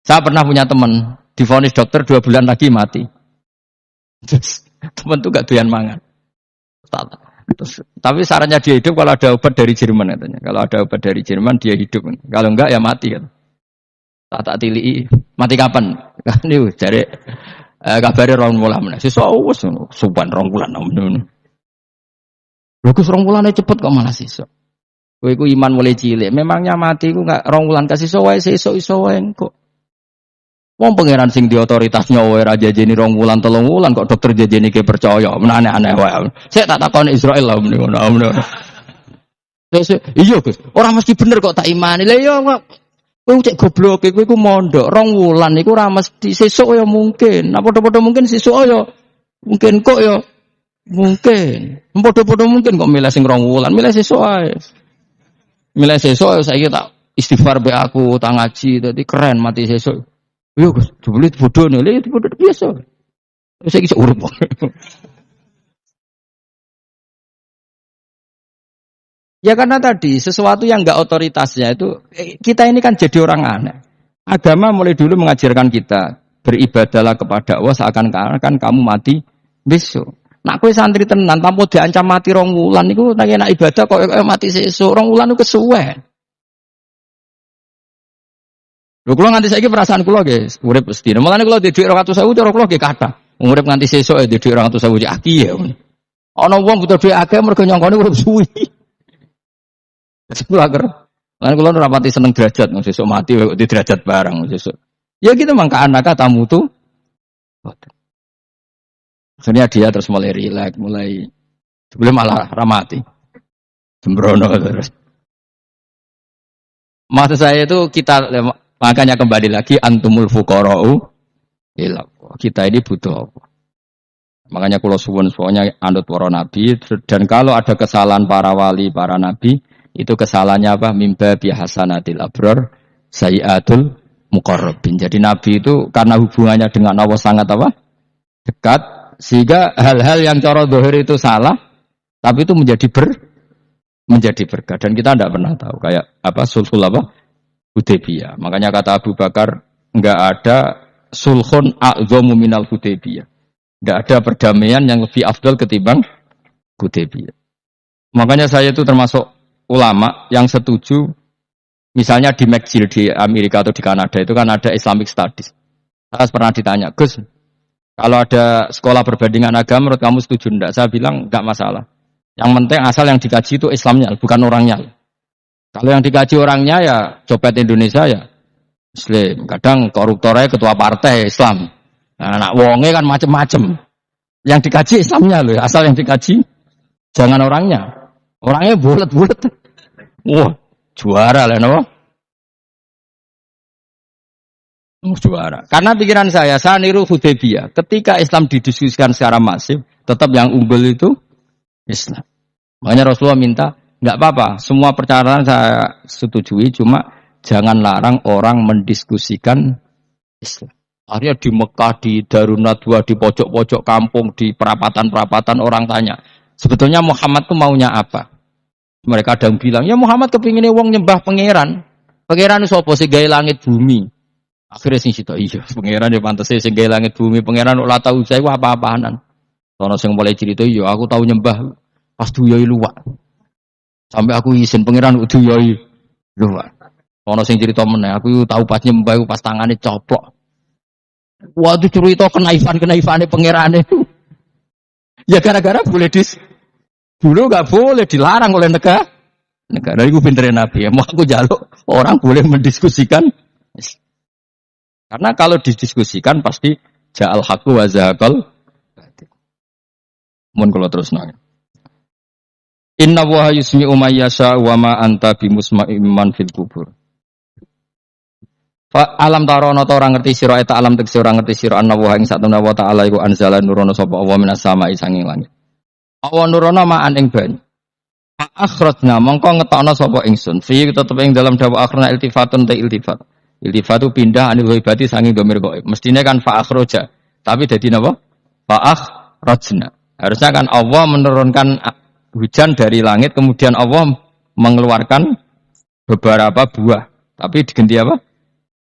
saya pernah punya teman divonis dokter 2 bulan lagi mati. Terus teman itu gak doyan mangan. Terus, tapi sarannya dia hidup kalau ada obat dari Jerman katanya. Kalau ada obat dari Jerman dia hidup. Kalau enggak ya mati kan. Tak tilii mati kapan? Kan niku jare kabare 2 bulan meneh. Sesuk wis suban 2 bulan ngono. Lho Gus 2 bulane cepet kok malah sesuk. Kowe iku iman mulai cilik. Memangnya mati iku enggak 2 bulan kasih sesuk wae sesuk iso wae kok. Wong pangeran sing di otoritasnya wae ra jajeni 2 bulan 3 bulan kok dokter jajeni ke percaya. Men aneh-aneh wae. Sik tak takoni Israil lah ngono. Iya Gus, ora mesti bener kok tak imani. Lah iya kowe cek goblok, kowe iku mondok 2 wulan iku ora mesti sesuk ya mungkin. Nah padha-padha mungkin sesuk ya mungkin kok ya mungkin. Padha-padha mungkin kok milih sing 2 wulan, milih sesuk ae. Milih sesuk saiki tak istighfar be aku, tak ngaji dadi keren mati sesuk. Yo Gus, jebule bodoh ne, lha bodoh biasa. Saiki iso urip. Ya karena tadi sesuatu yang enggak otoritasnya itu kita ini kan jadi orang aneh. Agama mulai dulu mengajarkan kita beribadahlah kepada Allah seakan-akan kamu mati besok. Nak kowe santri tenan tanpa diancam mati 2 wulan niku nek enak ibadah kok mati sesuk 2 wulan niku kesuwe. Lho kula nganti saiki perasaan kula nggih urip mesti. Mulane kula di dhuwit 200.000 cara kula nggih kathah. Urip nganti sesuk di dhuwit 200.000 cek aki ya. Ana wong butuh dhuwit akeh mergo nyongkone urip suwi. Kula ker. Lan kula ora pati seneng derajat, sesuk mati kok di derajat barang sesuk. Ya gitu mangka anaka tamu tuh. Akhirnya dia terus mulai rileks, mulai sebelum malah ramati. Sembrono terus. Maksud saya itu kita makanya kembali lagi antumul fuqara'u ila kita ini butuh apa? Makanya kula suwun soalnya anut para nabi dan kalau ada kesalahan para wali, para nabi itu kesalahannya apa? Mimba bihasanatil abrar sayyatul muqarrabin. Jadi nabi itu karena hubungannya dengan Allah sangat apa? Dekat sehingga hal-hal yang cara zahir itu salah tapi itu menjadi berkah dan kita tidak pernah tahu kayak apa sulhul apa? Hudaybiyah. Makanya kata Abu Bakar enggak ada sulhun a'dhamu minal Hudaybiyah. Enggak ada perdamaian yang lebih afdal ketimbang Hudaybiyah. Makanya saya itu termasuk ulama yang setuju misalnya di McGill di Amerika atau di Kanada itu kan ada Islamic Studies. Saya pernah ditanya, Gus, kalau ada sekolah perbandingan agama menurut kamu setuju enggak? Saya bilang enggak masalah. Yang penting asal yang dikaji itu Islamnya, bukan orangnya. Kalau yang dikaji orangnya ya copet Indonesia ya Muslim. Kadang koruptornya ketua partai Islam. Nah, anak wonge kan macem-macem. Yang dikaji Islamnya loh, asal yang dikaji jangan orangnya. Orangnya bulet-bulet. Wah, juara lah no. Juara. Karena pikiran saya niru Hudaybiyah. Ketika Islam didiskusikan secara masif, tetap yang unggul itu Islam. Makanya Rasulullah minta, enggak apa-apa, semua percaraan saya setujui, cuma jangan larang orang mendiskusikan Islam. Akhirnya di Mekah, di Darunadwa, di pojok-pojok kampung, di perapatan-perapatan orang tanya, sebetulnya Muhammad itu maunya apa? Mereka ada yang bilang, ya Muhammad kepinginnya wong nyembah pangeran. Pangeran itu apa sih? Gaya langit bumi. Akhirnya sing situ, iya pangeran ya pantas sing gaya langit bumi. Pangeran ulah tahu saya apa-apaanan. Sono sing mulai cerita, iya aku tahu nyembah pas duyoi luwak. Sampai aku izin pangeran duyoi luwak. Sono sing cerita meneh, aku tahu pas nyembah aku pas tangane coplok. Waduh cerita kenaifan-kenaifane pangerane. Ya gara-gara boleh dulu enggak boleh dilarang oleh negara. Negara itu pintere Nabi ya. Mau aku jaluk orang boleh mendiskusikan. Karena kalau didiskusikan pasti ja'al haqqu wa zahaqal. Mun kula terusno. Inna wa yusmi'u may yasha wa ma anta bimusma'im man fil kubur. Fa alam tarono ta ora ngerti sira eta alam tegese ora ngerti sira anna wa ing satuna wa ta'ala iku anzala nurono sapa Allah minas sama'i sanging langit. Allah nurono ma'an ing banyu. Fa akhrajna mongko ngetokno sapa ingsun. Fi tetep ing dalam dawa akhrana iltifatun ta iltifat. Iltifatu pindah anil ghaibati sanging domir gaib. Mestine kan fa akhraja. Tapi dadi napa? Fa akhrajna. Harusnya kan Allah menurunkan hujan dari langit, kemudian Allah mengeluarkan beberapa buah. Tapi diganti apa?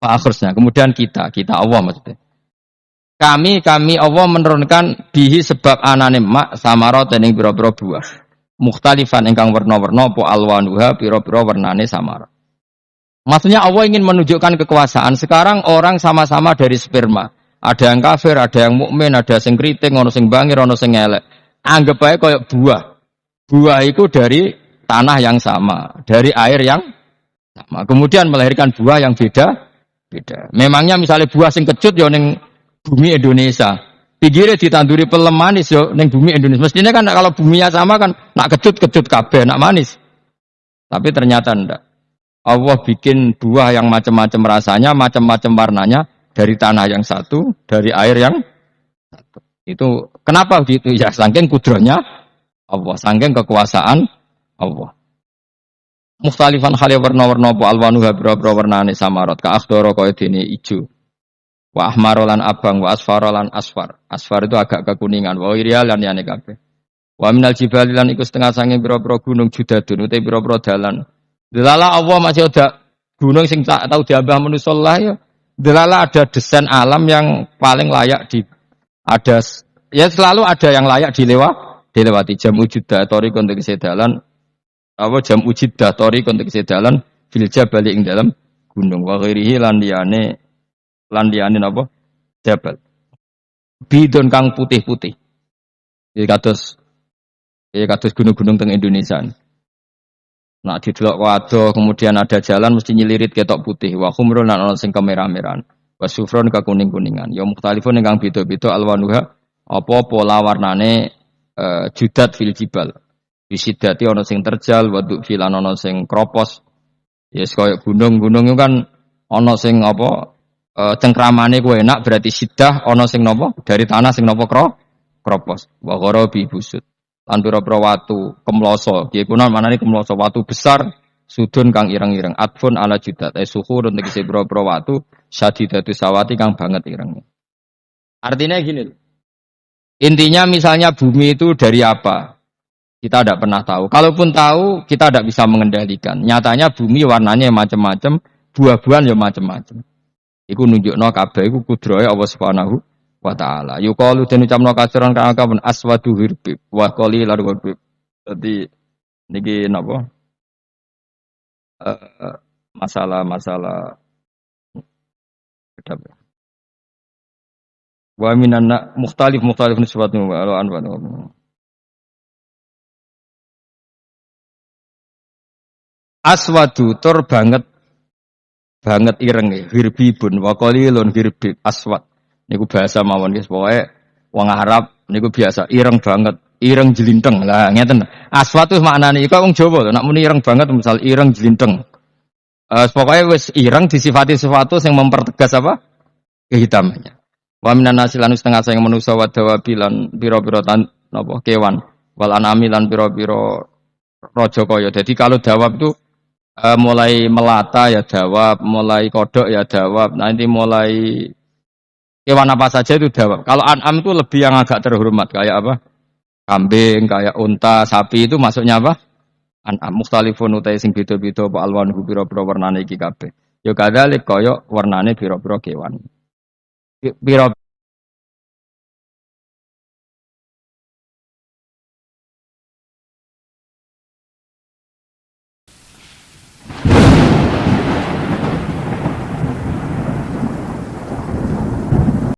Akhirnya. Kemudian kita Allah maksudnya. Kami Allah menurunkan bihi sebab anane mak samarot ing pira-pira buah. Mukhtalifan ingkang warna-warna apa alwanuha pira-pira warnane samar. Maksudnya Allah ingin menunjukkan kekuasaan. Sekarang orang sama-sama dari sperma. Ada yang kafir, ada yang mukmin, ada sing kriting, ono sing bangir, ono sing elek. Anggap aja kayak buah. Buah itu dari tanah yang sama, dari air yang sama. Kemudian melahirkan buah yang beda. Memangnya misalnya buah sing kecut yo ning bumi Indonesia. Pinggire ditanduri pelem manis yo ning bumi Indonesia. Mestinya kan kalau buminya sama kan nak kecut kabeh, nak manis. Tapi ternyata ndak. Allah bikin buah yang macam-macam rasanya, macam-macam warnanya dari tanah yang satu, dari air yang satu. Itu kenapa gitu? Ya saking kudratnya Allah, saking kekuasaan Allah. Mukhtalifan khali warna-warna apa alwanuha bira-bira warnane samarot ka akhdara kaya dene ijo. Wa ahmarolan abang wa asfarolan asfar. Asfar itu agak kekuningan, wa irial lan yane kabeh. Wa minal jibali lan iku setengah sange bira-bira gunung judadun uta bira-bira dalan. Delala Allah masih ada gunung sing tak tahu diambah manusa lah ya. Delala ada desain alam yang paling layak ada ya selalu ada yang layak dilewati jam ujudah tori untuk kesedalan apa jam ujidah tori untuk kesedalan filja balik ing dalam gunung wa ghairihi lan liyane apa jabal bidon kang putih-putih iki kados gunung-gunung teng Indonesia. Nah didelok wado kemudian ada jalan mesti nyelirit ketok putih wa khumrun lan ana sing kemerah-merahan wa sufron ka kuning-kuningan ya mukhtalifun ingkang beda-beda alwanuha apa pola warnane judat fil jibal bisidati ana sing terjal wa filan ana sing kropos ya yes, kaya gunung-gunung itu kan ana sing apa cengkramane ku enak berarti sidah ana sing napa dari tanah sing napa kropos wa gharabi busut lan pira-pira watu kemloso kiye kuno manane kemloso watu besar sudun kang ireng-ireng atfun ala judat suhur untuk isi pira-pira watu syadidatu sawati kang banget irengnya. Artinya gini loh. Intinya misalnya bumi itu dari apa? Kita tidak pernah tahu. Kalaupun tahu, kita tidak bisa mengendalikan. Nyatanya bumi warnanya macam-macam, buah-buahan ya macam-macam. Iku nunjukno kabeh iku kudrahe Allah Subhanahu wa ta'ala. Yuqalu den ucapno kaciran kang kabeh aswadu hirbib wa qalilan hirbib. Dadi niki napa? Masalah beda. Wa minan mukhtalif nisbatu wa anwan. Aswadu tur banget ireng hirbibun wa qalilun hirbib aswad. Niku bahasa mawon guys, pokoke wong Arab niku biasa ireng banget, ireng jelinteng. Lah ngeten. Aswad itu maknane iku wong Jawa, nek muni ireng banget misal ireng jelinteng. Pokoke wis ireng disifati sesuatu yang mempertegas apa? Kehitamannya. Wa minan nasilan setengah sayang manusa wa dawabilan pira-pira napa kewan. Wal anami lan pira-pira raja kaya. Jadi kalau dawab itu mulai melata ya dawab, mulai kodok ya dawab, nanti mulai hewan apa saja itu dawab. Kalau an'am itu lebih yang agak terhormat kayak apa? Kambing, kayak unta, sapi itu masuknya apa? An'am mukhtalifun utai sing beda-beda apa alwanhu pira-pira warnane iki kabeh. Ya kadzalik kaya warnane pira-pira kewan. Pira